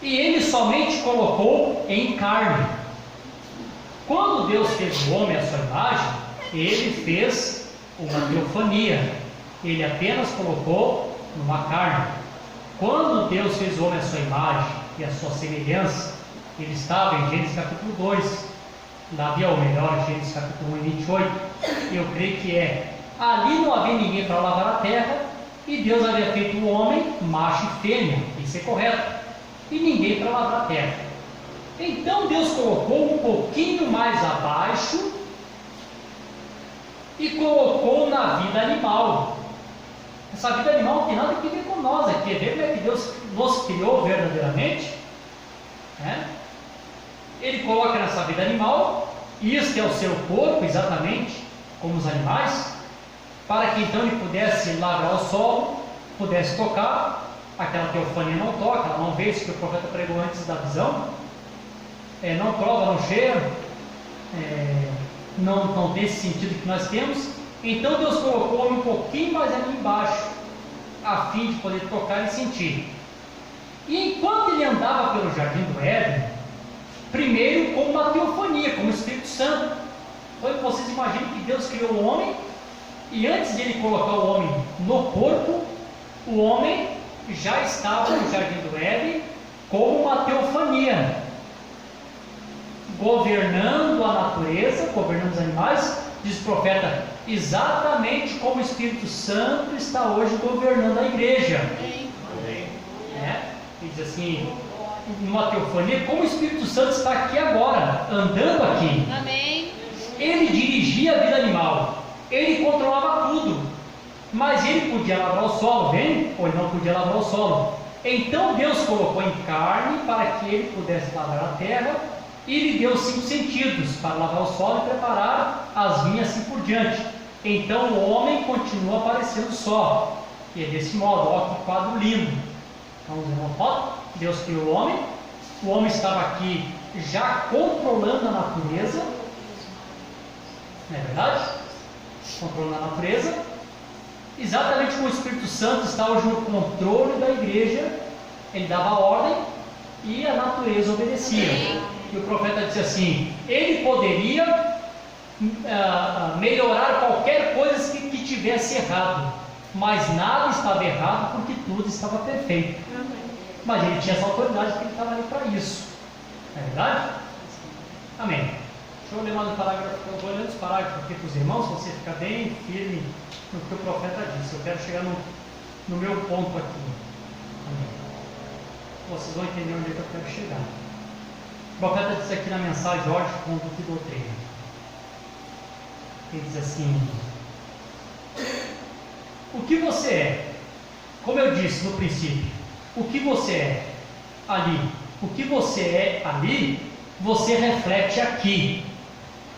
E ele somente colocou em carne. Quando Deus fez o homem à sua imagem, ele fez uma teofania. Ele apenas colocou numa carne. Quando Deus fez o homem à sua imagem e à sua semelhança, ele estava em Gênesis capítulo 2. Lá havia o melhor, Gênesis capítulo 1 e 28. Eu creio que ali não havia ninguém para lavar a terra, e Deus havia feito o homem macho e fêmea, isso é correto, e ninguém para lavar a terra. Então Deus colocou um pouquinho mais abaixo e colocou na vida animal. Essa vida animal não tem nada a ver com nós aqui. Ver como é que Deus nos criou verdadeiramente, né? Ele coloca nessa vida animal, e este é o seu corpo, exatamente como os animais, para que então ele pudesse lavrar o solo, pudesse tocar. Aquela teofania não toca, ela não vê isso que o profeta pregou antes da visão, não prova, não cheira, não tem esse sentido que nós temos. Então Deus colocou o homem um pouquinho mais ali embaixo, a fim de poder tocar e sentir. E enquanto ele andava pelo jardim do Éden, primeiro com uma teofania, como o Espírito Santo. Então vocês imaginam que Deus criou o homem, e antes de ele colocar o homem no corpo, o homem já estava no jardim do Éden como uma teofania, governando a natureza, governando os animais. Diz o profeta, exatamente como o Espírito Santo está hoje governando a igreja. Amém. Ele diz assim, numa teofania, como o Espírito Santo está aqui agora, andando aqui. Amém. Ele dirigia a vida animal, ele controlava tudo, mas ele podia lavrar o solo, vem? Ou ele não podia lavrar o solo. Então Deus colocou em carne para que ele pudesse lavrar a terra, e lhe deu 5 sentidos para lavar o solo e preparar as vinhas assim por diante. Então o homem continua aparecendo só, e é desse modo, ó, que quadro lindo. Então os irmãos, Deus criou o homem estava aqui já controlando a natureza, não é verdade? Controlando a natureza, exatamente como o Espírito Santo está hoje no controle da igreja. Ele dava ordem e a natureza obedecia. E o profeta disse assim, ele poderia melhorar qualquer coisa que tivesse errado, mas nada estava errado porque tudo estava perfeito. Mas ele tinha essa autoridade porque ele estava ali para isso, não é verdade? Amém. Deixa eu ler mais um parágrafo. Eu vou lendo os parágrafos aqui para os irmãos, você ficar bem firme no que o profeta disse. Eu quero chegar no meu ponto aqui. Amém. Vocês vão entender onde é que eu quero chegar. O profeta disse aqui na mensagem, Jorge, conduta e doutrina. Ele diz assim, o que você é? Como eu disse no princípio, o que você é ali O que você é ali, você reflete aqui.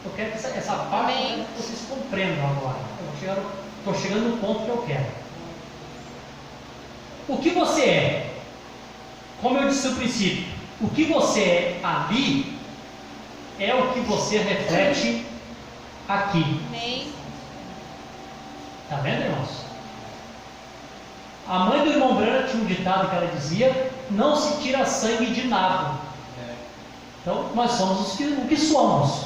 Eu quero que essa parte vocês compreendam agora. Estou chegando no ponto que eu quero. O que você é, como eu disse no princípio, o que você é ali é o que você reflete aqui. Amém. Está vendo, irmãos? A mãe do irmão Brana tinha um ditado que ela dizia: não se tira sangue de nada. Então, nós somos o que somos.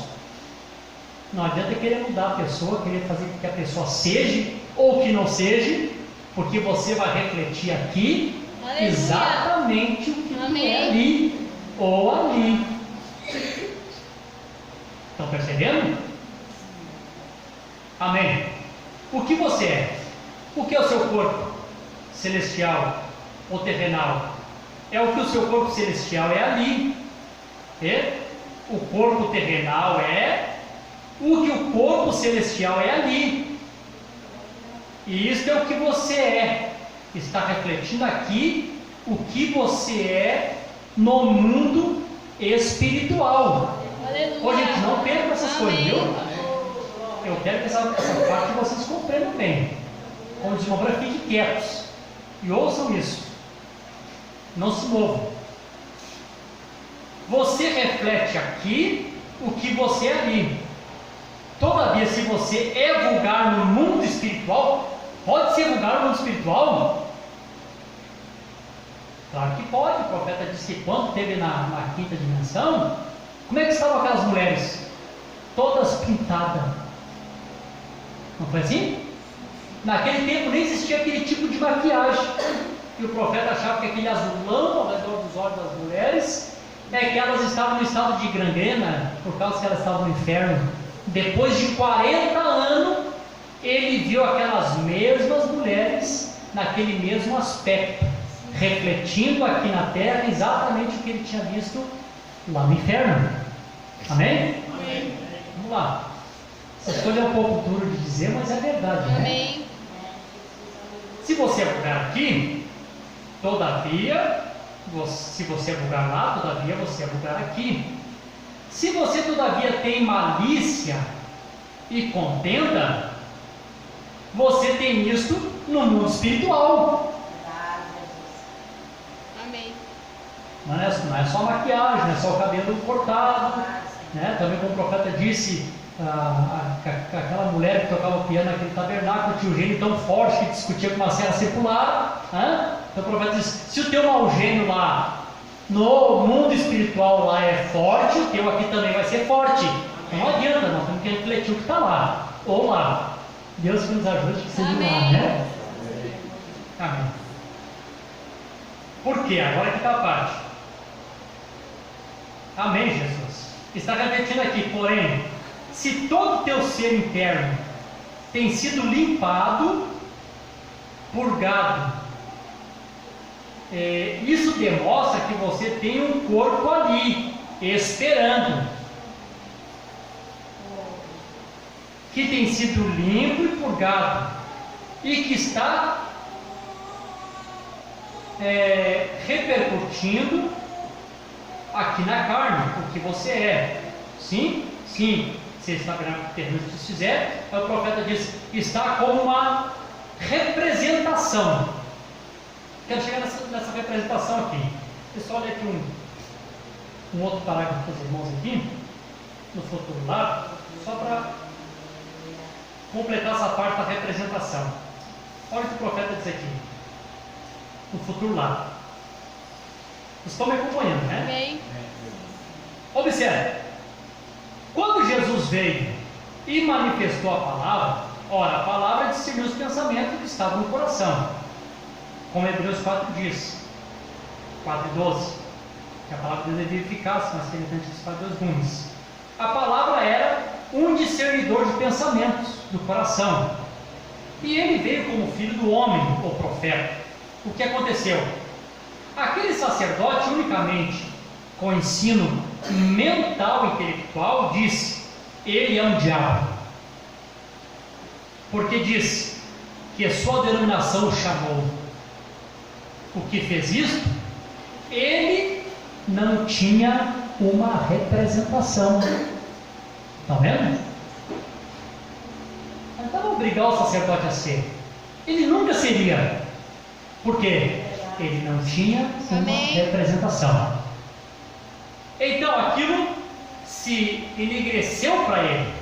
Não adianta querer mudar a pessoa, querer fazer com que a pessoa seja ou que não seja, porque você vai refletir aqui Aleluia. Exatamente o que Amém. é ali ou ali. Estão percebendo? Amém. O que você é? O que é o seu corpo celestial ou terrenal? É o que o seu corpo celestial é ali. E o corpo terrenal é o que o corpo celestial é ali. E isso é o que você é. Está refletindo aqui o que você é no mundo espiritual. Aleluia. Ô, gente, não perca essas coisas, Amém. viu? Eu quero que essa parte vocês compreendam bem. Como diz o irmão, fiquem quietos e ouçam isso. Não se movam. Você reflete aqui o que você é ali. Todavia, se você é vulgar no mundo espiritual, pode ser vulgar no mundo espiritual? Claro que pode. O profeta disse que quando esteve na quinta dimensão, como é que estavam aquelas mulheres? Todas pintadas. Não foi assim? Naquele tempo nem existia aquele tipo de maquiagem. E o profeta achava que aquele azulão ao redor dos olhos das mulheres é que elas estavam no estado de gangrena, por causa que elas estavam no inferno. Depois de 40 anos, ele viu aquelas mesmas mulheres naquele mesmo aspecto, refletindo aqui na terra exatamente o que ele tinha visto lá no inferno. Amém? Amém. Vamos lá. Essa coisa é um pouco duro de dizer, mas é verdade, né? Amém. Se você é vulgar aqui, todavia, se você é vulgar lá, todavia você é vulgar aqui. Se você todavia tem malícia e contenda, você tem isto no mundo espiritual. Amém. Não é só maquiagem, não é só o cabelo cortado, né? Também como o profeta disse, aquela mulher que tocava piano naquele tabernáculo tinha um gênio tão forte que discutia com uma cena secular. Então o profeta diz: se o teu mau gênio lá no mundo espiritual lá é forte, o teu aqui também vai ser forte. Não adianta, nós temos que refletir o que está lá ou lá. Deus que nos ajude que seja lá, né? Amém. Por quê? Agora que está a parte. Amém, Jesus. Está refletindo aqui, porém, se todo o teu ser interno tem sido limpado, purgado, isso demonstra que você tem um corpo ali, esperando, que tem sido limpo e purgado, e que está repercutindo aqui na carne, o que você é. Sim, sim. Se está terreno se fizer, o profeta diz: está como uma representação. Quero chegar nessa representação aqui. Pessoal, olha aqui um outro parágrafo para os irmãos aqui, no futuro lá, só para completar essa parte da representação. Olha o que o profeta diz aqui, no futuro lá. Vocês estão me acompanhando, né? Amém. Observe. Quando Jesus veio e manifestou a palavra, ora, a palavra discerniu os pensamentos que estavam no coração, como Hebreus 4 diz, 4:12, que a palavra de Deus é vivificaz, mas penetrante de espada de dois gumes. A palavra era um discernidor de pensamentos do coração, e ele veio como filho do homem, o profeta. O que aconteceu? Aquele sacerdote unicamente com ensino mental e intelectual disse: ele é um diabo, porque diz que a sua denominação o chamou. O que fez isto? Ele não tinha uma representação. Está vendo? Não estava obrigar o sacerdote a ser. Ele nunca seria. Por quê? Ele não tinha uma representação. Então aquilo se enegreceu para ele.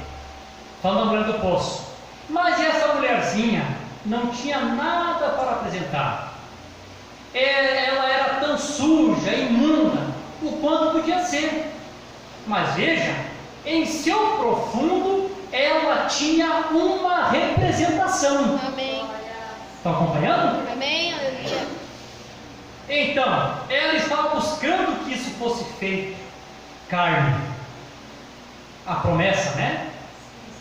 Falando da mulher do poço. Mas essa mulherzinha não tinha nada para apresentar. Ela era tão suja, imunda, o quanto podia ser. Mas veja, em seu profundo, ela tinha uma representação. Amém. Estão acompanhando? Amém. Aleluia. Então, ela estava buscando que isso fosse feito carne. A promessa, né?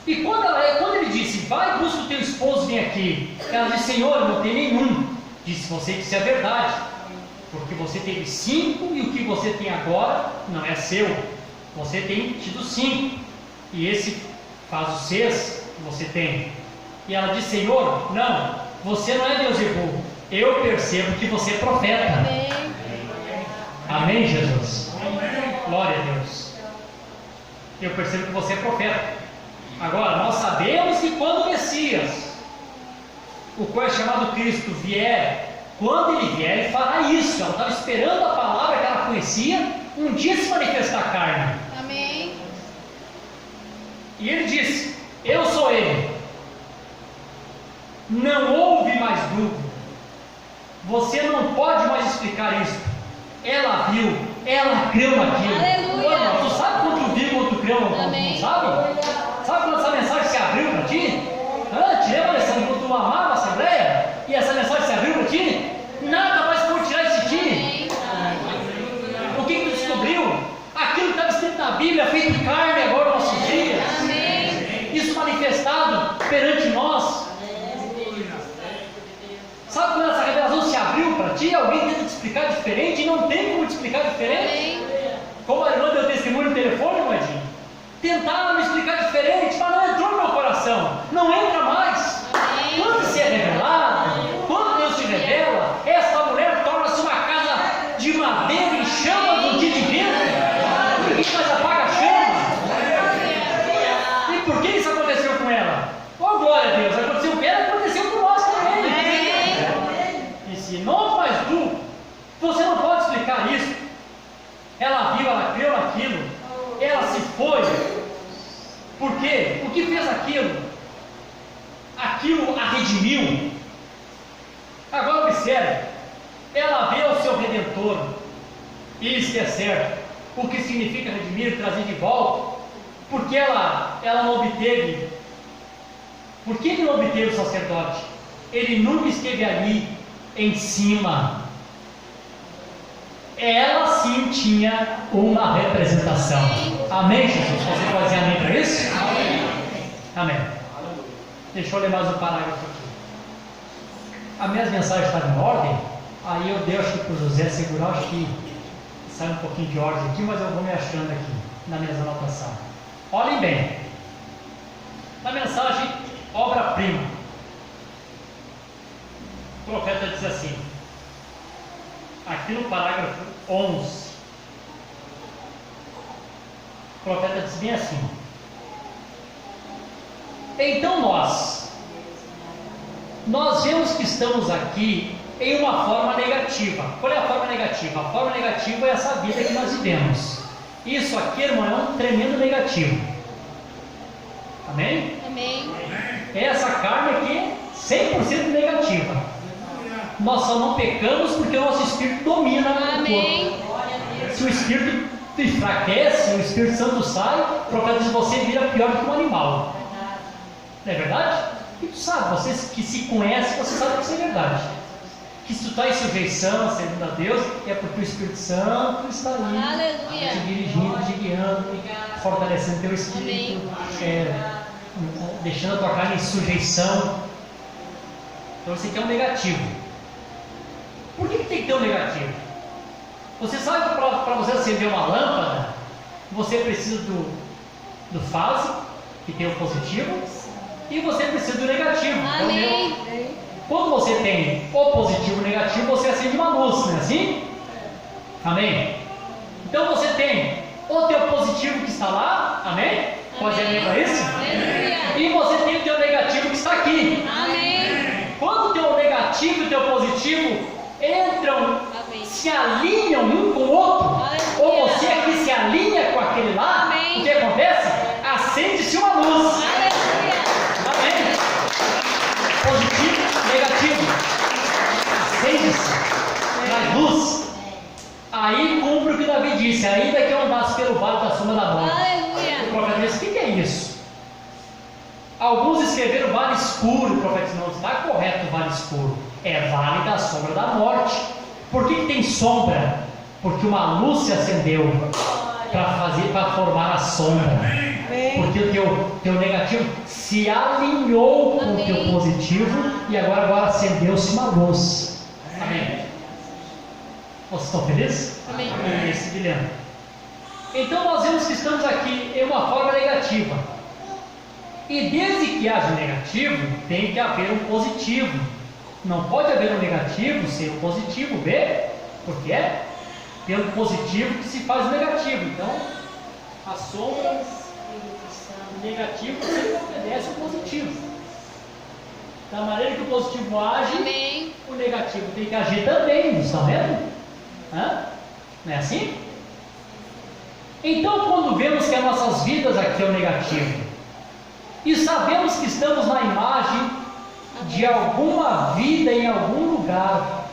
E quando ele disse, vai, busca o teu esposo, vem aqui. Ela disse, Senhor, não tem nenhum. Disse, você disse a verdade. Porque você teve 5 e o que você tem agora não é seu. Você tem tido 5. E esse faz os 6 que você tem. E ela disse, Senhor, não, você não é Beelzebul. Eu percebo que você é profeta. Amém. Amém, Jesus? Glória a Deus. Eu percebo que você é profeta. Agora, nós sabemos que quando o Messias, o qual é chamado Cristo, vier, quando ele vier, ele fará isso. Ela estava esperando a palavra que ela conhecia, um dia se manifestar a carne. Amém. E ele disse, eu sou ele. Não houve mais dúvida. Você não pode mais explicar isso. Ela viu, ela creu naquilo. Aleluia. Tu sabe quando tu viu, quando tu creu, Amém. não sabe? Sabe quando essa mensagem se abriu para ti? Te lembra, Alessandro, quando tu amava a Assembleia? E essa mensagem se abriu para ti? Nada mais pode tirar isso de ti. O que tu descobriu? Aquilo que estava escrito na Bíblia, feito carne agora nos nossos dias. Amém. Isso manifestado perante nós. Sabe quando essa revelação se abriu para ti? Alguém tenta te explicar diferente e não tem como te explicar diferente? Amém. Como a irmã deu testemunho no telefone, Moedinho. Tentaram me explicar diferente, mas não entrou no meu coração. Não entra mais. Amém. Quando se é revelado, quando Deus se revela, essa mulher torna-se uma casa de madeira em chama no dia de vento. Ninguém mais apaga a chama. E por que isso aconteceu com ela? Oh, glória a Deus, aconteceu com ela, aconteceu com nós também. E se não houve mais dúvida, você não pode explicar isso. Ela viu, ela creu naquilo, ela se foi. Por quê? O que fez aquilo? Aquilo a redimiu. Agora observe, ela vê o seu Redentor, e isso é certo. O que significa redimir, trazer de volta? Porque ela não obteve. Por que ele não obteve o sacerdote? Ele nunca esteve ali em cima. Ela sim tinha uma representação. Amém, Jesus? Você pode dizer amém para isso? Amém. Deixa eu ler mais um parágrafo aqui. As minhas mensagens estavam em ordem. Aí eu dei, acho que para o José segurar, acho que sai um pouquinho de ordem aqui, mas eu vou me achando aqui nas minhas anotações. Olhem bem. Na mensagem, obra-prima, o profeta diz assim, aqui no parágrafo 11, o profeta diz bem assim: então nós vemos que estamos aqui em uma forma negativa. Qual é a forma negativa? A forma negativa é essa vida que nós vivemos. Isso aqui, irmão, é um tremendo negativo. Amém? Amém. Essa carne aqui é 100% negativa. Nós só não pecamos porque o nosso Espírito domina Amém. o corpo. Se o Espírito enfraquece, o Espírito Santo sai, o profeta diz: você vira pior que um animal. Não é verdade? E tu sabe, você que se conhece, você sabe que isso é verdade. Que se tu está em sujeição, servindo a Deus, é porque o Espírito Santo está ali, Aleluia. te dirigindo, te guiando, fortalecendo teu espírito, deixando a tua carne em sujeição. Então isso aqui é um negativo. Por que tem que ter um negativo? Você sabe que para você acender uma lâmpada, você precisa do fase, que tem o positivo, e você precisa do negativo. Amém. Então, quando você tem o positivo e o negativo, você acende uma luz, não é assim? Amém? Então você tem o teu positivo que está lá, amém? Pode dizer amém para isso? Aleluia. E você tem o teu negativo que está aqui. Amém. Quando o teu negativo e o teu positivo entram, Amém. se alinham um com o outro, Aleluia. ou você aqui se alinha com aquele lá, Amém. o que acontece? Acende-se uma luz. Aleluia. Amém? Positivo, negativo. Acende-se, traz luz. Aí cumpre o que Davi disse: ainda que eu andasse pelo vale da sombra da morte. Aleluia. O profeta disse: o que é isso? Alguns escreveram vale escuro. O profeta disse: não está correto o vale escuro, é vale da sombra da morte. Por que tem sombra? Porque uma luz se acendeu para formar a sombra. Porque o teu negativo se alinhou com o teu positivo e agora acendeu-se uma luz. Amém? Vocês estão felizes? Amém. Esse dilema. Então nós vemos que estamos aqui em uma forma negativa. E desde que haja negativo, tem que haver um positivo. Não pode haver um negativo sem um positivo, vê? Porque é pelo positivo que se faz o negativo. Então, a sombra, o negativo sempre obedece o positivo. Da maneira que o positivo age, Amém. o negativo tem que agir também, não está vendo? Hã? Não é assim? Então, quando vemos que as nossas vidas aqui é o negativo, e sabemos que estamos na imagem de alguma vida em algum lugar,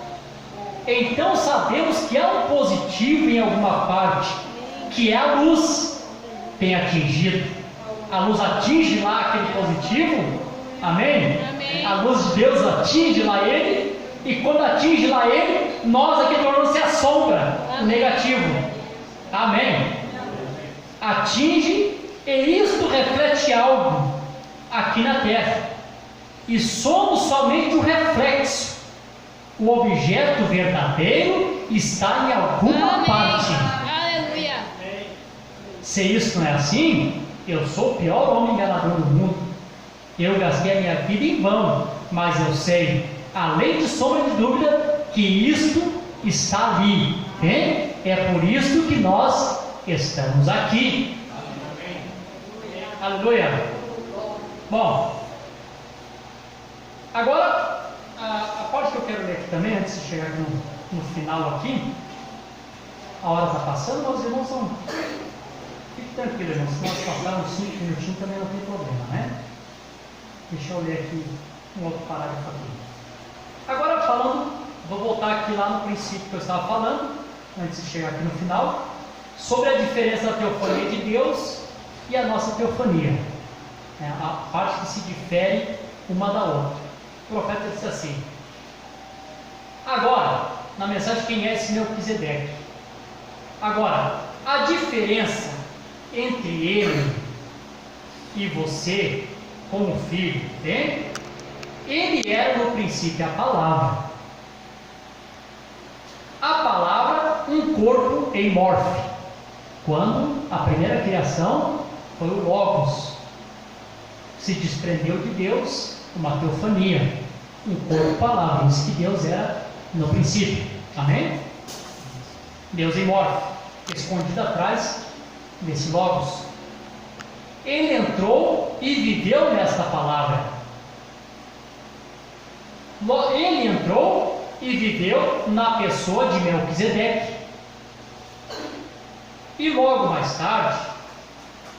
então sabemos que há um positivo em alguma parte, que é a luz tem atingido. A luz atinge lá aquele positivo, amém? Amém. A luz de Deus atinge lá ele, e quando atinge lá ele, nós aqui tornamos-se a sombra, o negativo, amém? Atinge, e isto reflete algo aqui na terra, e somos somente um reflexo. O objeto verdadeiro está em alguma Amém. parte. Aleluia. Se isso não é assim, eu sou o pior homem enganador do mundo. Eu gastei a minha vida em vão, mas eu sei, além de sombra de dúvida, que isto está ali. Hein? É por isso que nós estamos aqui. Aleluia. Bom, agora a parte que eu quero ler aqui também, antes de chegar aqui no final aqui, a hora está passando, mas os irmãos são. Fique tranquilo, irmãos, se nós passarmos 5 minutinhos também não tem problema, né? Deixa eu ler aqui um outro parágrafo aqui. Agora falando, vou voltar aqui lá no princípio que eu estava falando, antes de chegar aqui no final, sobre a diferença da teofania de Deus e a nossa teofania. A parte que se difere uma da outra. O profeta disse assim: agora, na mensagem, quem é esse Melquisedeque? Agora, a diferença entre ele e você, como filho, tem? Ele era no princípio a palavra. A palavra, um corpo em morfe. Quando a primeira criação foi o Logos, se desprendeu de Deus, uma teofania, um corpo palavra. Isso que Deus era no princípio. Amém? Deus em morfe, escondido atrás desse Logos. Ele entrou e viveu nesta palavra. Ele entrou e viveu na pessoa de Melquisedeque. E logo mais tarde,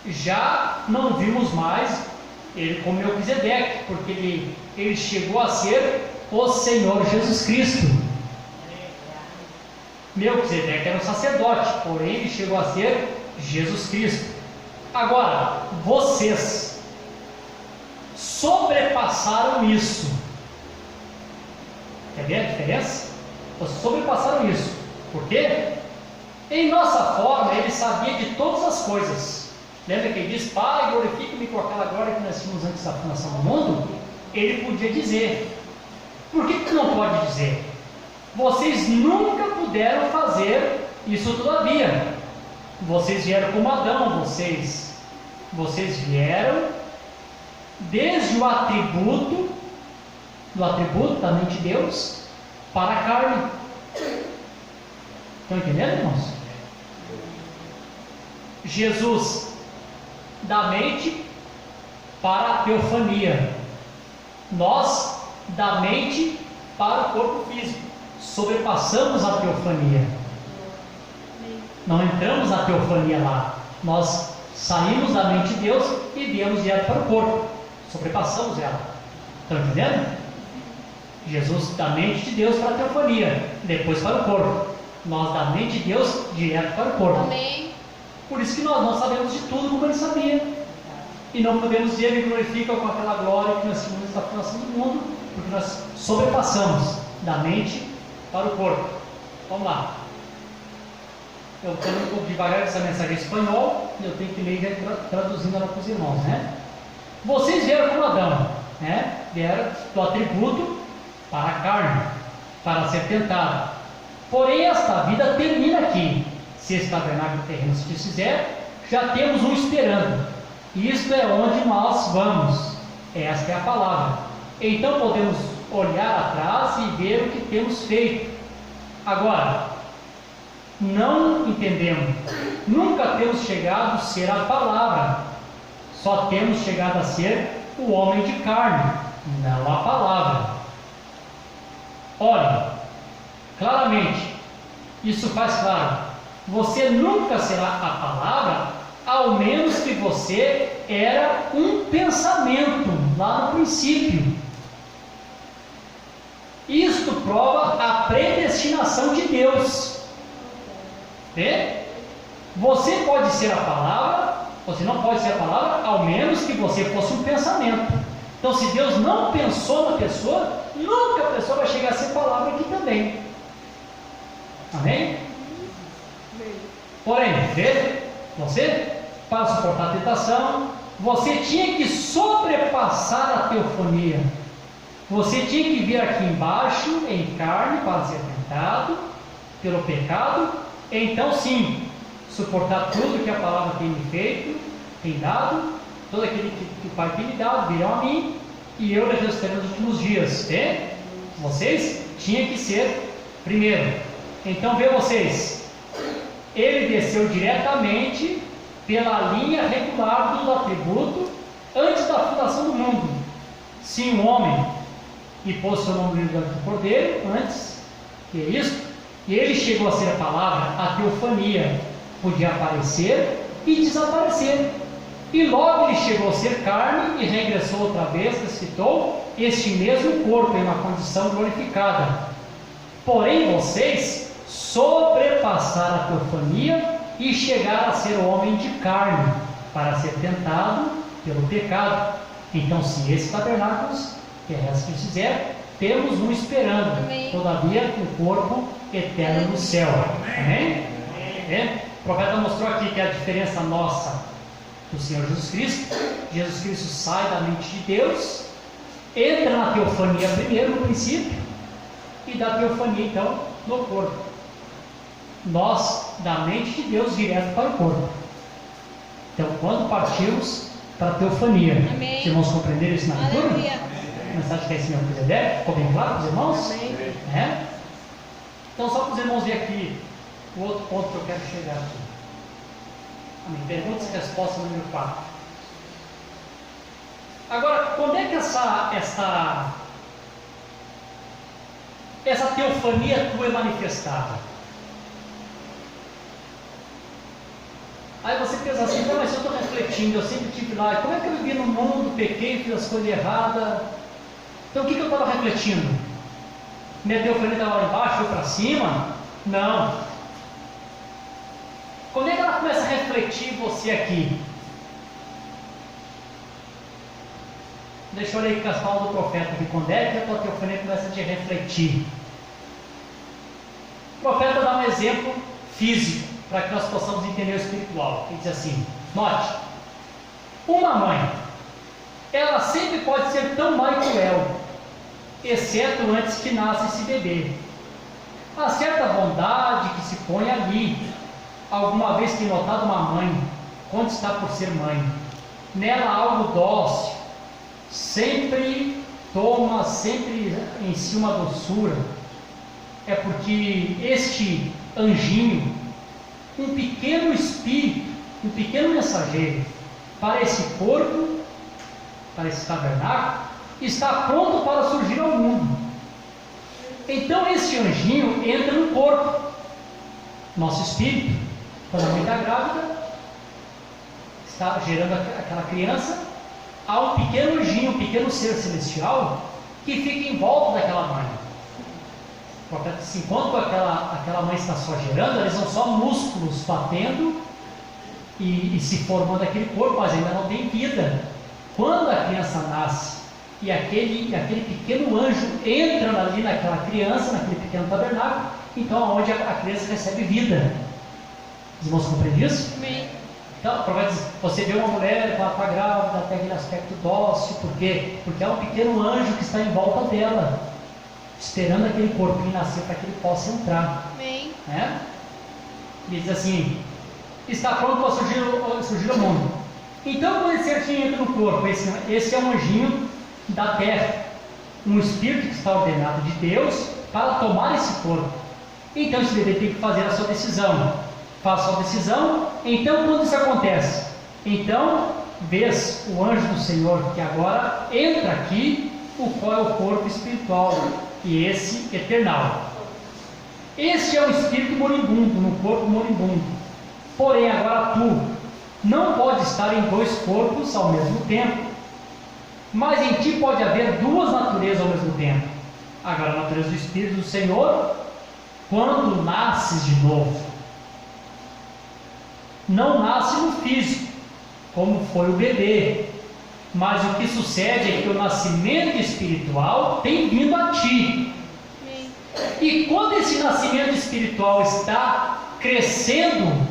já não vimos mais ele como Melquisedeque, porque ele chegou a ser o Senhor Jesus Cristo. Melquisedeque era um sacerdote, porém ele chegou a ser Jesus Cristo. Agora, vocês sobrepassaram isso. Quer ver a diferença? Vocês sobrepassaram isso. Por quê? Em nossa forma, ele sabia de todas as coisas. Lembra que ele diz: Pai, glorifica-me com aquela glória que nós tínhamos antes da fundação do mundo? Ele podia dizer. Por que não pode dizer? Vocês nunca puderam fazer isso todavia. Vocês vieram como Adão, vocês vieram desde o atributo, do atributo da mente de Deus, para a carne. Estão entendendo, irmãos? Jesus da mente para a teofania. Nós da mente para o corpo físico. Sobrepassamos a teofania. Não entramos na teofania lá. Nós saímos da mente de Deus e viemos direto para o corpo. Sobrepassamos ela. Estão entendendo? Jesus da mente de Deus para a teofania, depois para o corpo. Nós da mente de Deus direto para o corpo. Amém. Por isso que nós sabemos de tudo como ele sabia. E não podemos dizer que glorifica com aquela glória que nós tínhamos da fundação do mundo, porque nós sobrepassamos da mente para o corpo. Vamos lá. Eu estou um pouco devagar essa mensagem em espanhol, e eu tenho que ler traduzindo ela para os irmãos, né? Vocês vieram com Adão, né? Vieram do atributo para a carne, para ser tentado. Porém, esta vida termina aqui. Se esse tabernáculo terreno se desfizer, já temos um esperando. Isto é onde nós vamos. Esta é a palavra. Então podemos olhar atrás e ver o que temos feito. Agora, não entendemos. Nunca temos chegado a ser a palavra. Só temos chegado a ser o homem de carne, não a palavra. Olha, claramente, isso faz claro. Você nunca será a palavra, ao menos que você era um pensamento lá no princípio. Isto prova a predestinação de Deus. Vê? Você pode ser a palavra, você não pode ser a palavra, ao menos que você fosse um pensamento. Então, se Deus não pensou na pessoa, nunca a pessoa vai chegar a ser palavra aqui também. Amém? Porém, veja, você, para suportar a tentação, você tinha que sobrepassar a teofania. Você tinha que vir aqui embaixo, em carne, para ser tentado pelo pecado. Então, sim, suportar tudo que a palavra tem me feito, tem dado, todo aquele que o Pai tem me dado, virão a mim, e eu lhe ressuscitarei nos últimos dias. Vê? Vocês tinham que ser primeiro. Então, vê vocês. Ele desceu diretamente pela linha regular do atributo antes da fundação do mundo. Sim, um homem, e pôs seu nome no livro do Cordeiro, antes, que é isso, e ele chegou a ser a palavra, a teofania, podia aparecer e desaparecer. E logo ele chegou a ser carne e regressou outra vez, ressuscitou este mesmo corpo em uma condição glorificada. Porém, vocês sobrepassaram a teofania e chegaram a ser o homem de carne, para ser tentado pelo pecado. Então, se esses tabernáculos terrestres fizer, temos um esperando. Amém. Todavia, o corpo eterno no céu. Amém? É? O profeta mostrou aqui que a diferença nossa do Senhor Jesus Cristo. Jesus Cristo sai da mente de Deus, entra na teofania primeiro, no princípio, e da teofania, então, no corpo. Nós, da mente de Deus, direto para o corpo. Então, quando partimos para a teofania, os irmãos compreenderam isso na leitura? A mensagem que é esse meu Filho ficou bem claro para os irmãos? É? Então, só para os irmãos verem aqui o outro ponto que eu quero chegar aqui. Amém. Perguntas e respostas número 4. Agora, quando é que essa teofania tua é manifestada? Aí você pensa assim, mas eu estou refletindo, eu sempre estive lá, como é que eu vivi no mundo, pequei, fiz as coisas erradas? Então o que eu estava refletindo? Minha teofania estava lá embaixo ou para cima? Não. Quando é que ela começa a refletir em você aqui? Deixa eu ler aqui as palavras do profeta aqui. Quando é que a tua teofania começa a te refletir? O profeta dá um exemplo físico, para que nós possamos entender o espiritual. Ele diz assim, note, uma mãe, ela sempre pode ser tão má e cruel, exceto antes que nasça esse bebê. Há certa bondade que se põe ali. Alguma vez tem notado uma mãe, quando está por ser mãe, nela há algo dócil, sempre toma, sempre em si uma doçura. É porque este anjinho, um pequeno espírito um pequeno mensageiro para esse corpo, para esse tabernáculo, está pronto para surgir ao mundo. Então esse anjinho entra no corpo, nosso espírito. Quando a mãe está grávida, está gerando aquela criança, há um pequeno anjinho, um pequeno ser celestial que fica em volta daquela mãe. O profeta disse, enquanto aquela mãe está só gerando, eles são só músculos batendo e se formando aquele corpo, mas ainda não tem vida. Quando a criança nasce e aquele pequeno anjo entra ali naquela criança, naquele pequeno tabernáculo, então é onde a criança recebe vida. Os irmãos compreendem isso? Amém. Então, você vê uma mulher que ela está grávida, tem aquele aspecto dócil, por quê? Porque é um pequeno anjo que está em volta dela, esperando aquele corpinho nascer para que ele possa entrar. Amém. Né? E diz assim, está pronto para surgir ao mundo. Então, quando esse anjinho entra no corpo, esse é um anjinho da terra, um espírito que está ordenado de Deus para tomar esse corpo. Então, esse bebê tem que fazer a sua decisão. Faz a sua decisão. Então, quando isso acontece? Então, vês o anjo do Senhor que agora entra aqui, o qual é o corpo espiritual, e esse eternal. Este é o espírito moribundo, no corpo moribundo. Porém, agora tu não pode estar em dois corpos ao mesmo tempo, mas em ti pode haver duas naturezas ao mesmo tempo. Agora, a natureza do Espírito do Senhor, quando nasces de novo, não nasce no físico, como foi o bebê, mas o que sucede é que o nascimento espiritual tem vindo a ti. Amém. E quando esse nascimento espiritual está crescendo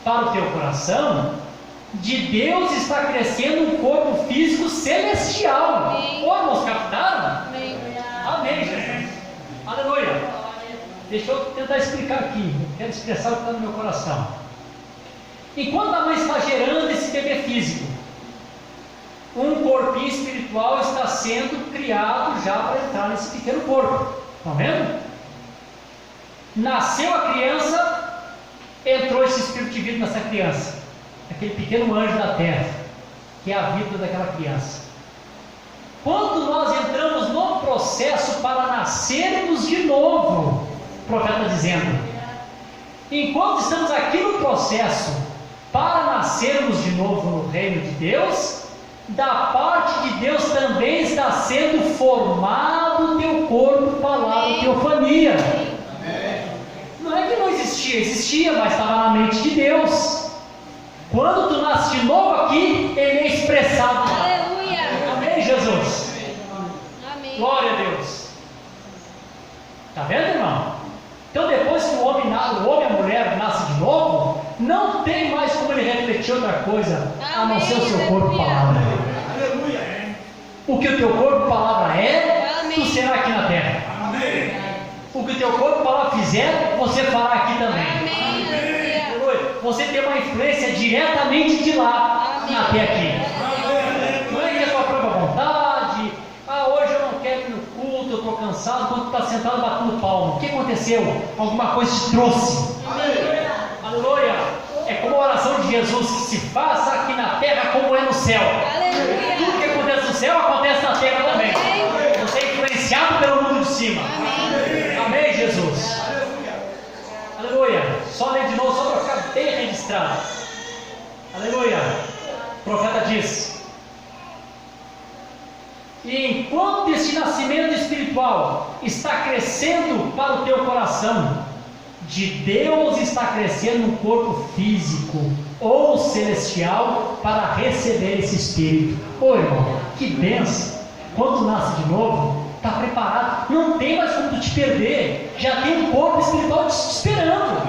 para o teu coração, de Deus está crescendo um corpo físico celestial. Amém. Ô, irmãos, captaram? Amém. Amém, Jesus. Aleluia. Deixa eu tentar explicar aqui. Eu quero expressar o que está no meu coração. Enquanto a mãe está gerando esse bebê físico, um corpinho espiritual está sendo criado já para entrar nesse pequeno corpo. Estão vendo? Nasceu a criança, entrou esse espírito de vida nessa criança, aquele pequeno anjo da terra, que é a vida daquela criança. Quando nós entramos no processo para nascermos de novo, o profeta está dizendo, enquanto estamos aqui no processo para nascermos de novo no reino de Deus, da parte de Deus também está sendo formado o teu corpo, palavra, teofania. Não é que não existia, mas estava na mente de Deus. Quando tu nasce de novo aqui, ele é expressado lá. Aleluia. Amém, Jesus? Amém. Glória a Deus. Está vendo, irmão? Então, depois que o homem e a mulher nascem de novo, não tem mais como ele refletir outra coisa a não ser o seu corpo palavra. Aleluia. O que o teu corpo palavra é, Amém. tu será aqui na terra. Amém. O que o teu corpo palavra fizer, você fará aqui também. Amém. Aleluia. Aleluia. Você tem uma influência diretamente de lá Amém. até aqui. Não é que é a tua própria vontade. Hoje eu não quero ir no culto, eu estou cansado. Quando tu está sentado batendo palma, o que aconteceu? Alguma coisa te trouxe. Aleluia. É como a oração de Jesus, que se faça aqui na terra como é no céu. Aleluia. Tudo que acontece no céu acontece na terra também. Você é influenciado pelo mundo de cima. Amém. Amém, Jesus. Aleluia. Só ler de novo, só para ficar bem registrado. Aleluia. O profeta diz: e enquanto esse nascimento espiritual está crescendo para o teu coração, de Deus está crescendo um corpo físico ou celestial para receber esse Espírito. Ô irmão, que bênção! Quando tu nasce de novo, está preparado, não tem mais como tu te perder, já tem um corpo espiritual te esperando.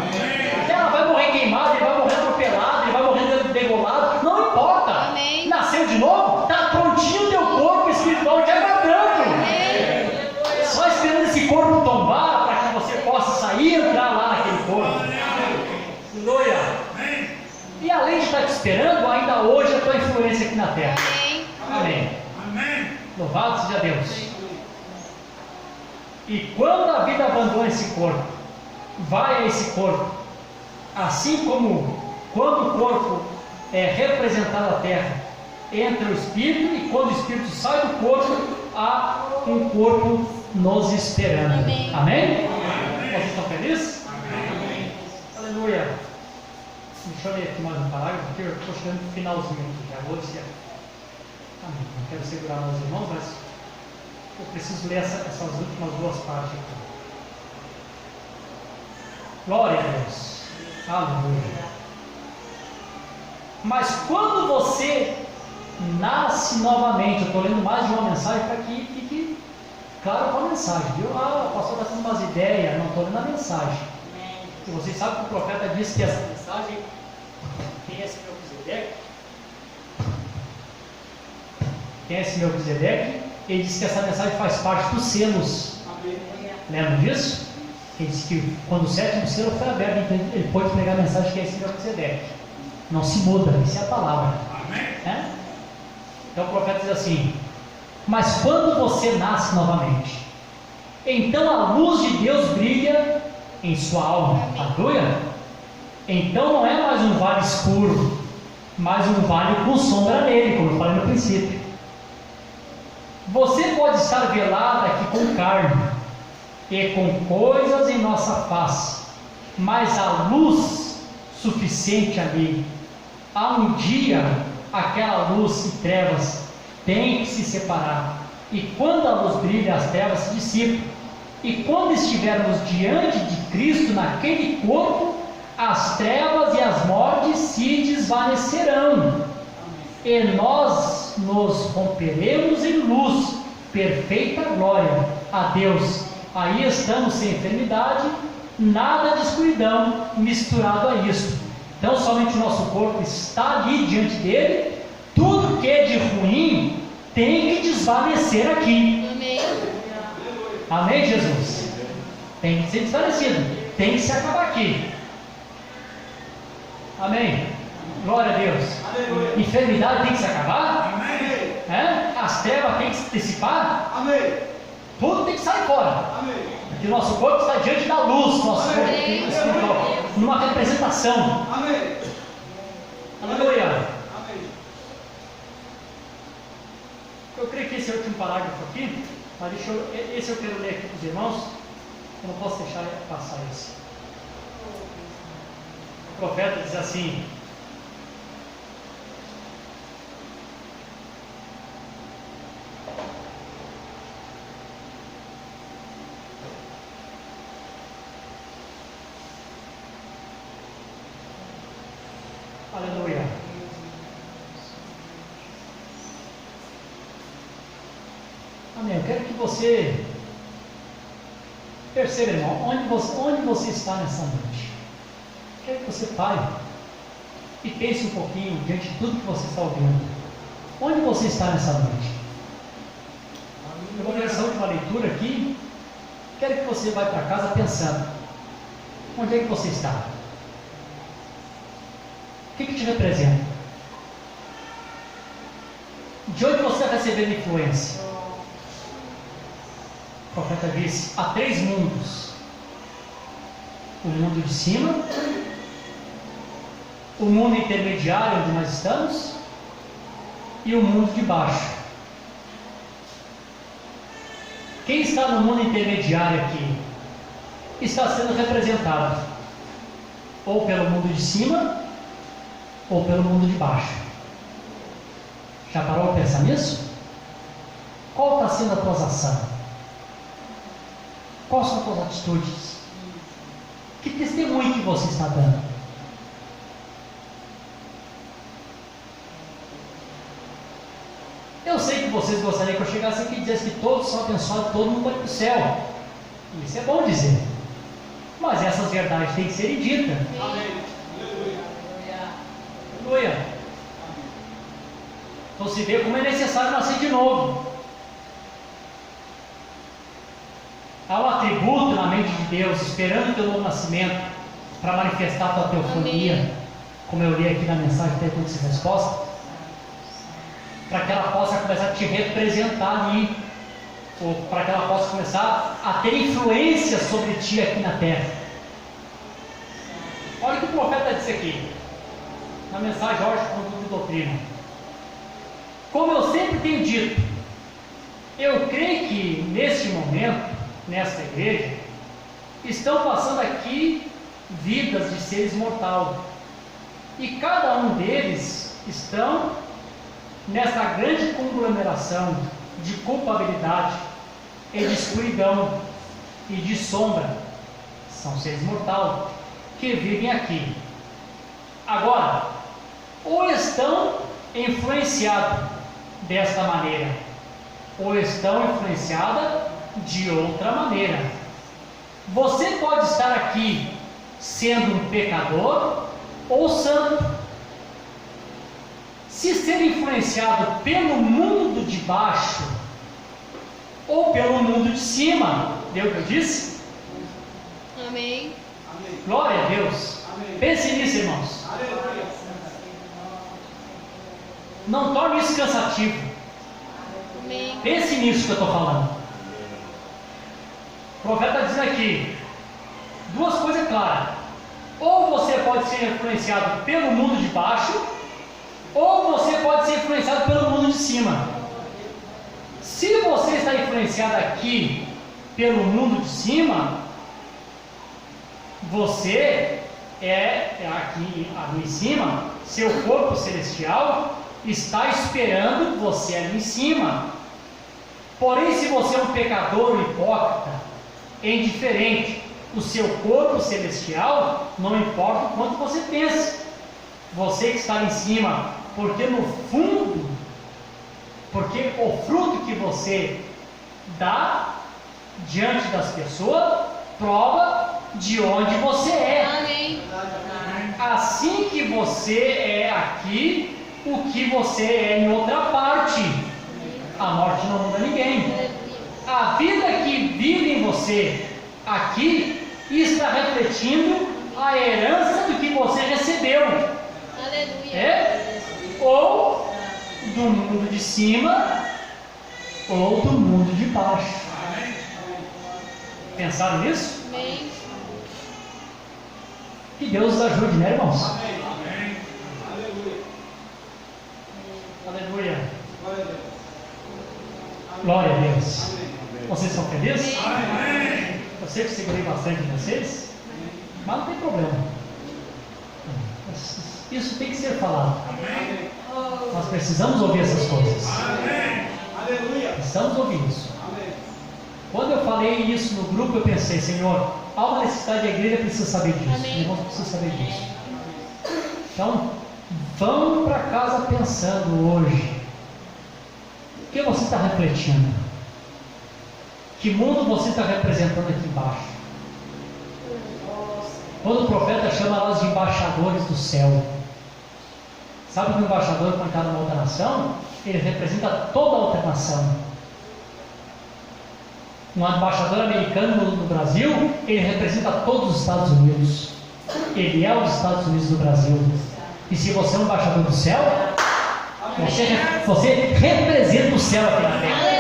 Ela vai morrer queimada, ele vai morrer atropelado, ele vai morrer degolado, não importa. Amém. Nasceu de novo, está prontinho o teu corpo espiritual te aguardando. Amém. Só esperando esse corpo tombar para que você possa sair e entrar lá naquele corpo. Aleluia. E além de estar te esperando, ainda hoje a tua influência aqui na terra. Amém. Amém. Louvado seja Deus. E quando a vida abandona esse corpo, vai a esse corpo, assim como Quando o corpo é representado na terra, entra o Espírito, e quando o Espírito sai do corpo, há um corpo nos esperando. Amém? Amém? Vocês estão felizes? Amém. Aleluia. Deixa eu ler aqui mais um parágrafo, porque eu estou chegando no finalzinho aqui, já vou dizer. Amém. Não quero segurar meus irmãos, mas eu preciso ler essas últimas duas partes aqui. Glória a Deus. Aleluia. Mas quando você nasce novamente, eu estou lendo mais de uma mensagem para que fique claro com a mensagem, viu? O pastor está dando umas ideias, não estou lendo a mensagem. E vocês sabem que o profeta disse que essa mensagem, quem é esse Melquisedeque? Quem é esse Melquisedeque? Ele disse que essa mensagem faz parte dos selos. Lembra disso? Ele disse que quando o sétimo selo foi aberto, então ele pode pregar a mensagem que é esse Melquisedeque. Não se muda, isso é a palavra. É? Então o profeta diz assim: mas quando você nasce novamente, então a luz de Deus brilha em sua alma. Aleluia! Então não é mais um vale escuro, mas um vale com sombra nele, como eu falei no princípio. Você pode estar velado aqui com carne e com coisas em nossa face, mas a luz suficiente ali. Há um dia, aquela luz e trevas têm que se separar, e quando a luz brilha, as trevas se dissipam, e quando estivermos diante de Cristo naquele corpo, as trevas e as mortes se desvanecerão, e nós nos romperemos em luz, perfeita glória a Deus. Aí estamos sem enfermidade, nada de escuridão misturado a isso. Então somente o nosso corpo está ali diante dele, tudo que é de ruim tem que desvanecer aqui. Amém. Amém, Jesus? Tem que ser desvanecido, tem que se acabar aqui. Amém? Glória a Deus. Aleluia. Enfermidade tem que se acabar? Amém. É? As trevas tem que se dissipar? Amém. Tudo tem que sair fora. Amém. Porque o nosso corpo está diante da luz, nosso corpo Amém. espiritual, numa representação. Amém. Aleluia. Amém. Eu creio que esse é o último parágrafo aqui, mas esse eu quero ler aqui para os irmãos. Eu não posso deixar passar esse. O profeta diz assim: aleluia. Amém. Eu quero que você perceba, irmão, onde você está nessa noite. Eu quero que você pare e pense um pouquinho diante de tudo que você está ouvindo. Onde você está nessa noite? Eu vou ler essa última leitura aqui. Quero que você vá para casa pensando: onde é que você está? O que te representa? De onde você está recebendo influência? O profeta disse: há 3 mundos: o mundo de cima, o mundo intermediário onde nós estamos e o mundo de baixo. Quem está no mundo intermediário aqui está sendo representado ou pelo mundo de cima ou pelo mundo de baixo. Já parou para pensar nisso? Qual está sendo a tua ação? Quais são as tuas atitudes? Que testemunho que você está dando? Eu sei que vocês gostariam que eu chegasse aqui e dissesse que todos são abençoados, todo mundo vai para o céu. Isso é bom dizer. Mas essas verdades têm que ser ditas. Amém. Aleluia. Então se vê como é necessário nascer de novo. Há um atributo na mente de Deus, esperando o teu novo nascimento, para manifestar a tua teofonia. Amém. Como eu li aqui na mensagem, pergunta e resposta. Para que ela possa começar a te representar ali, ou para que ela possa começar a ter influência sobre ti aqui na terra. Olha o que o profeta disse aqui: na mensagem Ordem, Conduta e Doutrina. Como eu sempre tenho dito, eu creio que neste momento, nesta igreja, estão passando aqui vidas de seres mortais. E cada um deles estão nessa grande conglomeração de culpabilidade e de escuridão e de sombra. São seres mortais que vivem aqui. Agora, ou estão influenciados desta maneira, ou estão influenciadas de outra maneira. Você pode estar aqui sendo um pecador ou santo. Se ser influenciado pelo mundo de baixo ou pelo mundo de cima, deu o que eu disse? Amém. Glória a Deus. Amém. Pense nisso, irmãos. Aleluia. Não torne isso cansativo. Amém. Pense nisso que eu estou falando. O profeta está dizendo aqui duas coisas claras. Ou você pode ser influenciado pelo mundo de baixo, ou você pode ser influenciado pelo mundo de cima. Se você está influenciado aqui pelo mundo de cima, você aqui em cima, seu corpo celestial está esperando você ali em cima. Porém, se você é um pecador hipócrita, é indiferente, o seu corpo celestial, não importa o quanto você pensa, você que está ali em cima, porque no fundo, porque o fruto que você dá diante das pessoas prova de onde você é. Amém. Assim que você é aqui, o que você é em outra parte. A morte não muda ninguém. A vida que vive em você aqui está refletindo a herança do que você recebeu. Aleluia. Ou do mundo de cima, ou do mundo de baixo. Pensaram nisso? Amém. Que Deus nos ajude, né, irmãos? Amém. Aleluia. Glória a Deus. Vocês são felizes? Amém. Eu sei que segurei bastante de vocês, mas não tem problema. Isso tem que ser falado. Amém. Nós precisamos ouvir essas coisas. Amém. Aleluia. Precisamos ouvir isso. Amém. Quando eu falei isso no grupo, eu pensei, Senhor, há uma necessidade, a igreja precisa saber disso. Os irmãos precisam saber disso. Então, vamos para casa pensando hoje. O que você está refletindo? Que mundo você está representando aqui embaixo? Quando o profeta chama nós de embaixadores do céu, sabe que o embaixador, quando está numa outra nação, ele representa toda a outra nação. Um embaixador americano no Brasil, ele representa todos os Estados Unidos. Ele é os Estados Unidos do Brasil. E se você é um embaixador do céu, você representa o céu aqui na terra.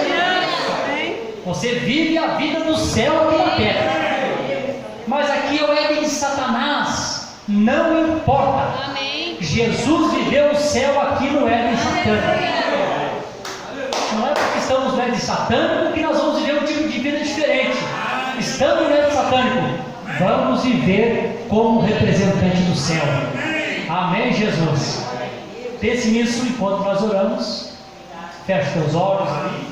Você vive a vida do céu aqui na terra. Mas aqui é o Éden de Satanás. Não importa. Amém. Jesus viveu o céu aqui no Éden satânico. Não é porque estamos no Éden satânico que nós vamos viver um tipo de vida diferente. Estando no Éden satânico, vamos viver como representante do céu. Amém, Jesus. Pense nisso enquanto nós oramos. Feche teus olhos ali.